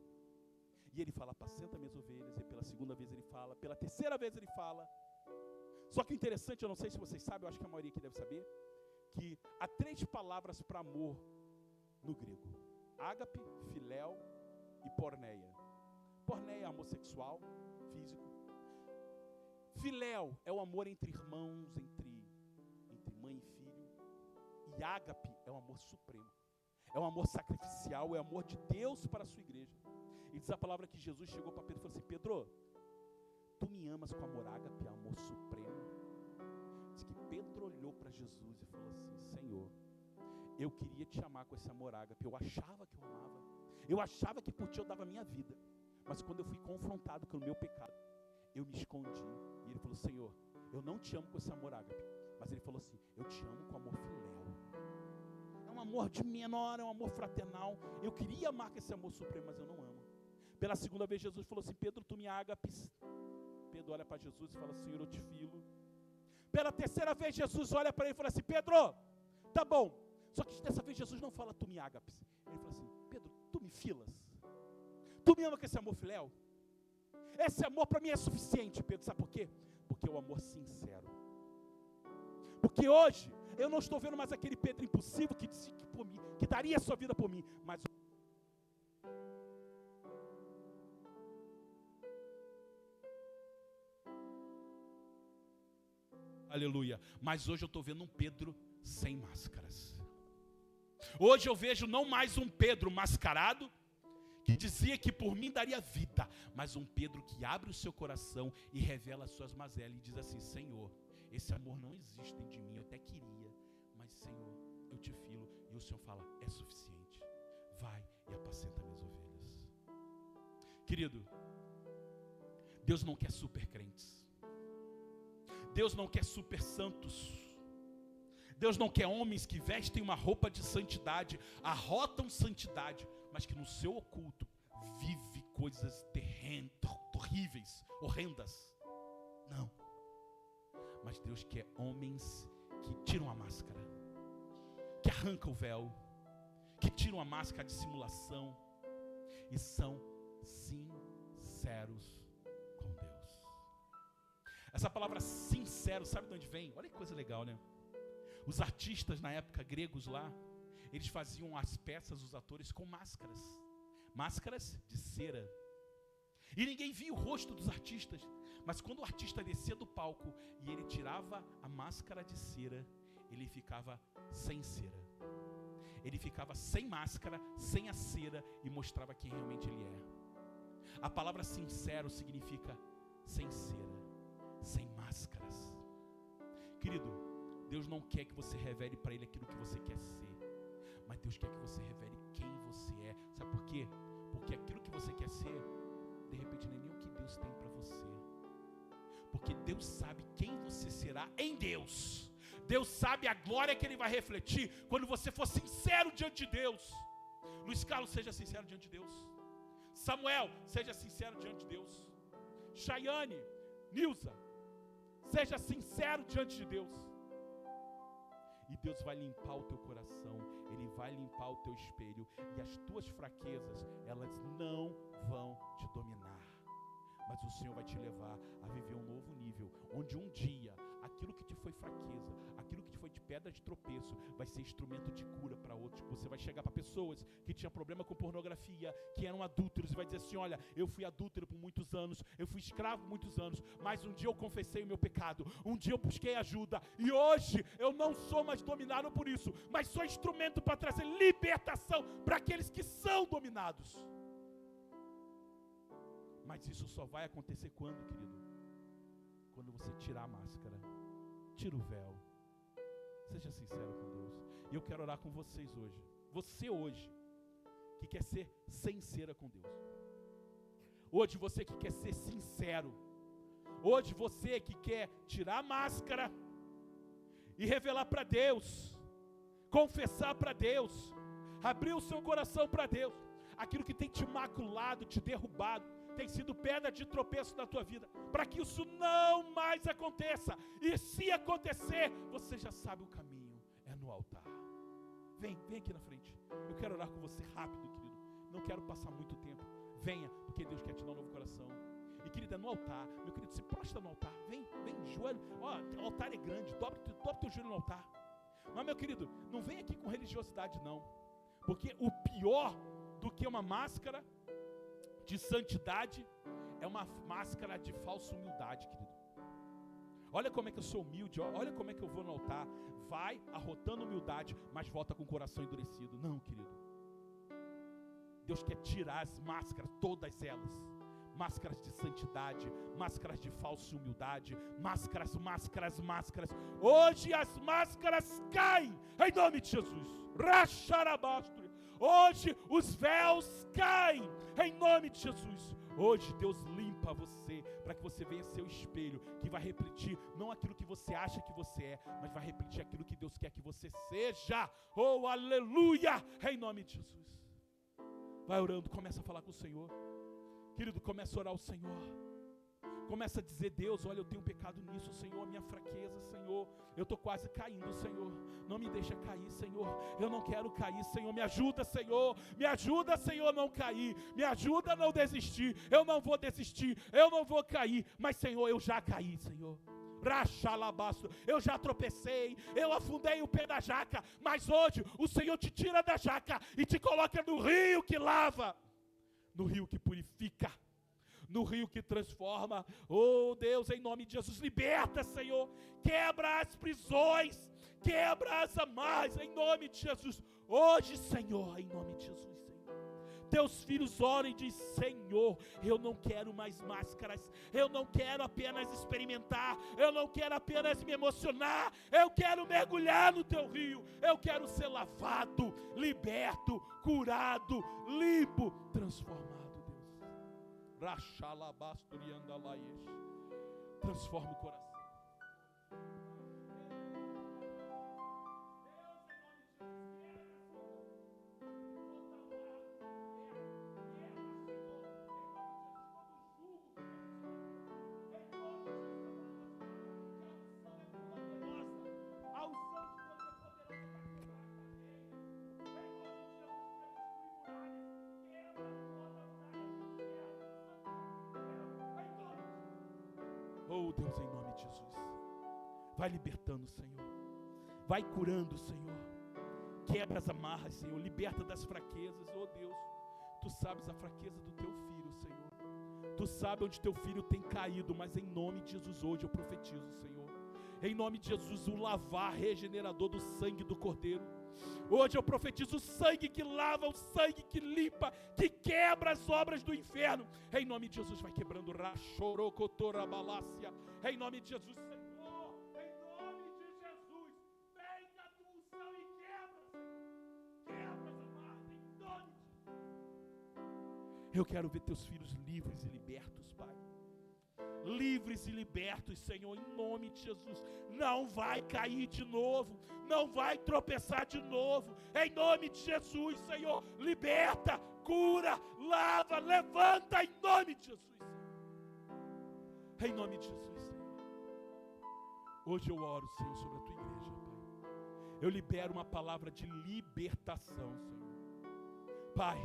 [SPEAKER 3] E ele fala: apacenta minhas ovelhas. E pela segunda vez ele fala, pela terceira vez ele fala. Só que o interessante, eu não sei se vocês sabem, eu acho que a maioria aqui deve saber, que há 3 palavras para amor no grego: ágape, filéu e porneia. Porneia é amor sexual, físico. Filéu é o amor entre irmãos, entre mãe e filho. E ágape é o amor supremo. É um amor sacrificial, é o amor de Deus para a sua igreja. E diz a palavra que Jesus chegou para Pedro e falou assim: Pedro, tu me amas com amor ágape, amor supremo? Diz que Pedro olhou para Jesus e falou assim: Senhor, eu queria te amar com esse amor ágape. Eu achava que eu amava. Eu achava que por ti eu dava a minha vida. Mas quando eu fui confrontado com o meu pecado, eu me escondi. E ele falou: Senhor, eu não te amo com esse amor ágape. Mas ele falou assim: eu te amo com amor filéu. É um amor de menor, é um amor fraternal. Eu queria amar com esse amor supremo, mas eu não amo. Pela segunda vez Jesus falou assim: Pedro, tu me ágapes. Pedro olha para Jesus e fala: Senhor, eu te filo. Pela terceira vez Jesus olha para ele e fala assim: Pedro, tá bom. Só que dessa vez Jesus não fala: tu me ágapes. Ele fala assim: Pedro, tu me filas. Tu me ama com esse amor filéu? Esse amor para mim é suficiente, Pedro. Sabe por quê? Porque é o amor sincero. Porque hoje eu não estou vendo mais aquele Pedro impulsivo que disse que, por mim, que daria a sua vida por mim, mas aleluia. Mas hoje eu estou vendo um Pedro sem máscaras. Hoje eu vejo não mais um Pedro mascarado, que dizia que por mim daria vida, mas um Pedro que abre o seu coração e revela as suas mazelas e diz assim: Senhor, esse amor não existe dentro de mim, eu até queria, mas Senhor, eu te filo. E o Senhor fala: é suficiente, vai e apacenta minhas ovelhas. Querido, Deus não quer super crentes. Deus não quer super santos. Deus não quer homens que vestem uma roupa de santidade, arrotam santidade, mas que no seu oculto vive coisas terríveis, horrendas. Não. Mas Deus quer homens que tiram a máscara, que arrancam o véu, que tiram a máscara de simulação e são sinceros com Deus. Essa palavra sincero, sabe de onde vem? Olha que coisa legal, né? Os artistas na época gregos lá, eles faziam as peças, os atores, com máscaras. Máscaras de cera. E ninguém via o rosto dos artistas. Mas quando o artista descia do palco e ele tirava a máscara de cera, ele ficava sem cera. Ele ficava sem máscara, sem a cera e mostrava quem realmente ele é. A palavra sincero significa sem cera, sem máscaras. Querido, Deus não quer que você revele para Ele aquilo que você quer ser, mas Deus quer que você revele quem você é. Sabe por quê? Porque aquilo que você quer ser, de repente não é nem o que Deus tem para você. Porque Deus sabe quem você será em Deus. Deus sabe a glória que Ele vai refletir quando você for sincero diante de Deus. Luiz Carlos, seja sincero diante de Deus. Samuel, seja sincero diante de Deus. Chayane, Nilza, seja sincero diante de Deus. E Deus vai limpar o teu coração, Ele vai limpar o teu espelho, e as tuas fraquezas, elas não vão te dominar. Mas o Senhor vai te levar a viver um novo nível, onde um dia, aquilo que te foi fraqueza, aquilo que te foi de pedra de tropeço, vai ser instrumento de cura para outros. Você vai chegar para pessoas que tinham problema com pornografia, que eram adúlteros, e vai dizer assim: olha, eu fui adúltero por muitos anos, eu fui escravo por muitos anos, mas um dia eu confessei o meu pecado, um dia eu busquei ajuda, e hoje eu não sou mais dominado por isso, mas sou instrumento para trazer libertação para aqueles que são dominados. Mas isso só vai acontecer quando, querido? Quando você tirar a máscara, tira o véu, seja sincero com Deus. E eu quero orar com vocês hoje. Você hoje, que quer ser sincera com Deus. Hoje você que quer ser sincero. Hoje você que quer tirar a máscara e revelar para Deus, confessar para Deus, abrir o seu coração para Deus, aquilo que tem te maculado, te derrubado, tem sido pedra de tropeço na tua vida, para que isso não mais aconteça. E se acontecer, você já sabe o caminho, é no altar. Vem aqui na frente. Eu quero orar com você rápido, querido. Não quero passar muito tempo. Venha, porque Deus quer te dar um novo coração. E querida, no altar, meu querido, se prostra no altar. Vem, joelho. Ó, o altar é grande, dobra teu joelho no altar. Mas, meu querido, não vem aqui com religiosidade, não. Porque o pior do que uma máscara de santidade é uma máscara de falsa humildade, querido. Olha como é que eu sou humilde, olha como é que eu vou no altar. Vai arrotando humildade, mas volta com o coração endurecido. Não, querido. Deus quer tirar as máscaras, todas elas. Máscaras de santidade, máscaras de falsa humildade, máscaras. Hoje as máscaras caem, em nome de Jesus. Racharabastro. Hoje os véus caem, em nome de Jesus. Hoje Deus limpa você, para que você venha ser o espelho, que vai refletir, não aquilo que você acha que você é, mas vai refletir aquilo que Deus quer que você seja. Oh, aleluia, em nome de Jesus. Vai orando, começa a falar com o Senhor. Querido, começa a orar ao Senhor. Começa a dizer: Deus, olha, eu tenho pecado nisso, Senhor, minha fraqueza, Senhor. Eu estou quase caindo, Senhor. Não me deixa cair, Senhor. Eu não quero cair, Senhor. Me ajuda, Senhor. Me ajuda, Senhor, a não cair. Me ajuda a não desistir. Eu não vou desistir. Eu não vou cair. Mas, Senhor, eu já caí, Senhor. Rachalabastro. Eu já tropecei. Eu afundei o pé da jaca. Mas hoje o Senhor te tira da jaca e te coloca no rio que lava, no rio que purifica, no rio que transforma. Oh Deus, em nome de Jesus, liberta, Senhor, quebra as prisões, quebra as amarras, em nome de Jesus. Hoje, Senhor, em nome de Jesus, Senhor, teus filhos oram e dizem: Senhor, eu não quero mais máscaras, eu não quero apenas experimentar, eu não quero apenas me emocionar, eu quero mergulhar no teu rio, eu quero ser lavado, liberto, curado, limpo, transformado. Transforma o coração. Oh Deus, em nome de Jesus, vai libertando, Senhor, vai curando, Senhor, quebra as amarras, Senhor, liberta das fraquezas. Oh Deus, Tu sabes a fraqueza do Teu filho, Senhor, Tu sabes onde Teu filho tem caído, mas em nome de Jesus hoje eu profetizo, Senhor, em nome de Jesus, o lavar regenerador do sangue do Cordeiro. Hoje eu profetizo o sangue que lava, o sangue que limpa, que quebra as obras do inferno. Em nome de Jesus, vai quebrando. Em nome de Jesus, Senhor, em nome de Jesus, vem a tua unção e quebra, Senhor. Quebra as amarras, em nome de Jesus. Eu quero ver teus filhos livres e libertos, Pai. Livres e libertos, Senhor, em nome de Jesus. Não vai cair de novo, não vai tropeçar de novo, em nome de Jesus, Senhor. Liberta, cura, lava, levanta, em nome de Jesus, Senhor. Em nome de Jesus, Senhor. Hoje eu oro, Senhor, sobre a tua igreja, Pai. Eu libero uma palavra de libertação, Senhor. Pai,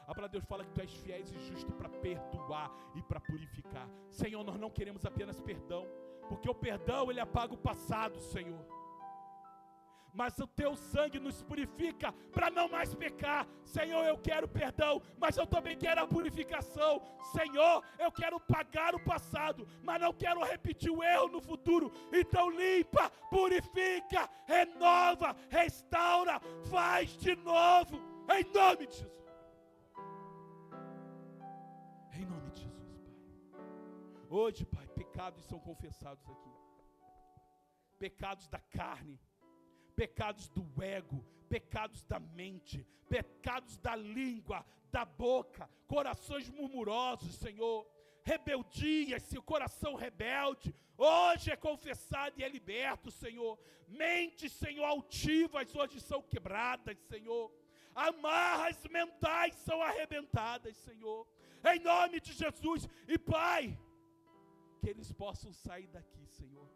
[SPEAKER 3] a palavra de Deus fala que Tu és fiel e justo para perdoar e para purificar. Senhor, nós não queremos apenas perdão, porque o perdão, ele apaga o passado, Senhor. Mas o Teu sangue nos purifica para não mais pecar. Senhor, eu quero perdão, mas eu também quero a purificação. Senhor, eu quero pagar o passado, mas não quero repetir o erro no futuro. Então limpa, purifica, renova, restaura, faz de novo, em nome de Jesus. Em nome de Jesus, Pai. Hoje, Pai, pecados são confessados aqui. Pecados da carne, pecados do ego, pecados da mente, pecados da língua, da boca, corações murmurosos, Senhor. rebeldia, esse coração rebelde, hoje é confessado e é liberto, Senhor. Mentes, Senhor, altivas, hoje são quebradas, Senhor. Amarras mentais são arrebentadas, Senhor. Em nome de Jesus. E Pai, que eles possam sair daqui, Senhor,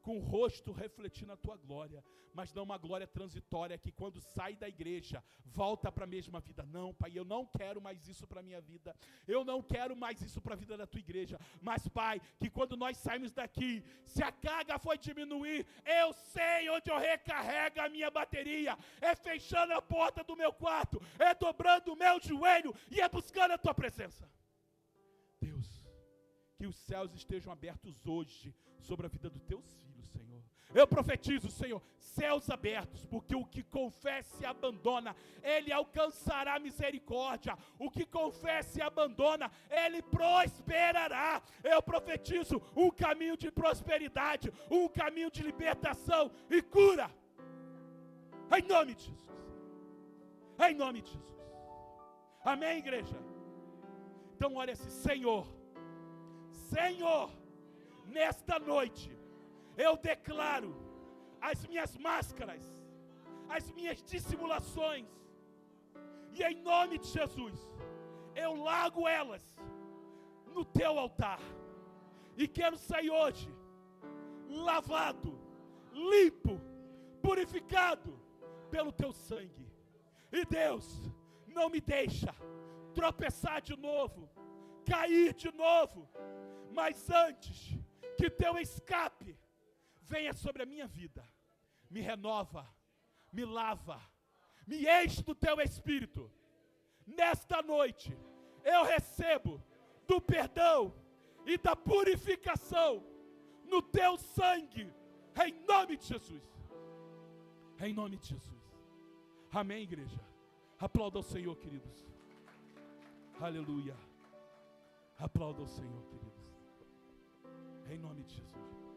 [SPEAKER 3] com o rosto refletindo a Tua glória, mas não uma glória transitória que quando sai da igreja, volta para a mesma vida. Não, Pai, eu não quero mais isso para a minha vida, eu não quero mais isso para a vida da Tua igreja, mas Pai, que quando nós saímos daqui, se a carga foi diminuir, eu sei onde eu recarrego a minha bateria, é fechando a porta do meu quarto, é dobrando o meu joelho e é buscando a Tua presença. Deus, que os céus estejam abertos hoje sobre a vida dos Teus filhos, Senhor. Eu profetizo, Senhor, céus abertos, porque o que confessa e abandona, ele alcançará misericórdia. O que confessa e abandona, ele prosperará. Eu profetizo um caminho de prosperidade, um caminho de libertação e cura. Em nome de Jesus. Em nome de Jesus. Amém, igreja? Então olha assim, Senhor, nesta noite, eu declaro as minhas máscaras, as minhas dissimulações, e em nome de Jesus, eu largo elas no Teu altar, e quero sair hoje, lavado, limpo, purificado pelo Teu sangue. E Deus, não me deixa tropeçar de novo, cair de novo, mas antes que Teu escape venha sobre a minha vida, me renova, me lava, me enche do Teu Espírito. Nesta noite, eu recebo do perdão e da purificação no Teu sangue, em nome de Jesus. Em nome de Jesus. Amém, igreja? Aplauda ao Senhor, queridos. Aleluia. Aplauda ao Senhor, queridos. Em nome de Jesus.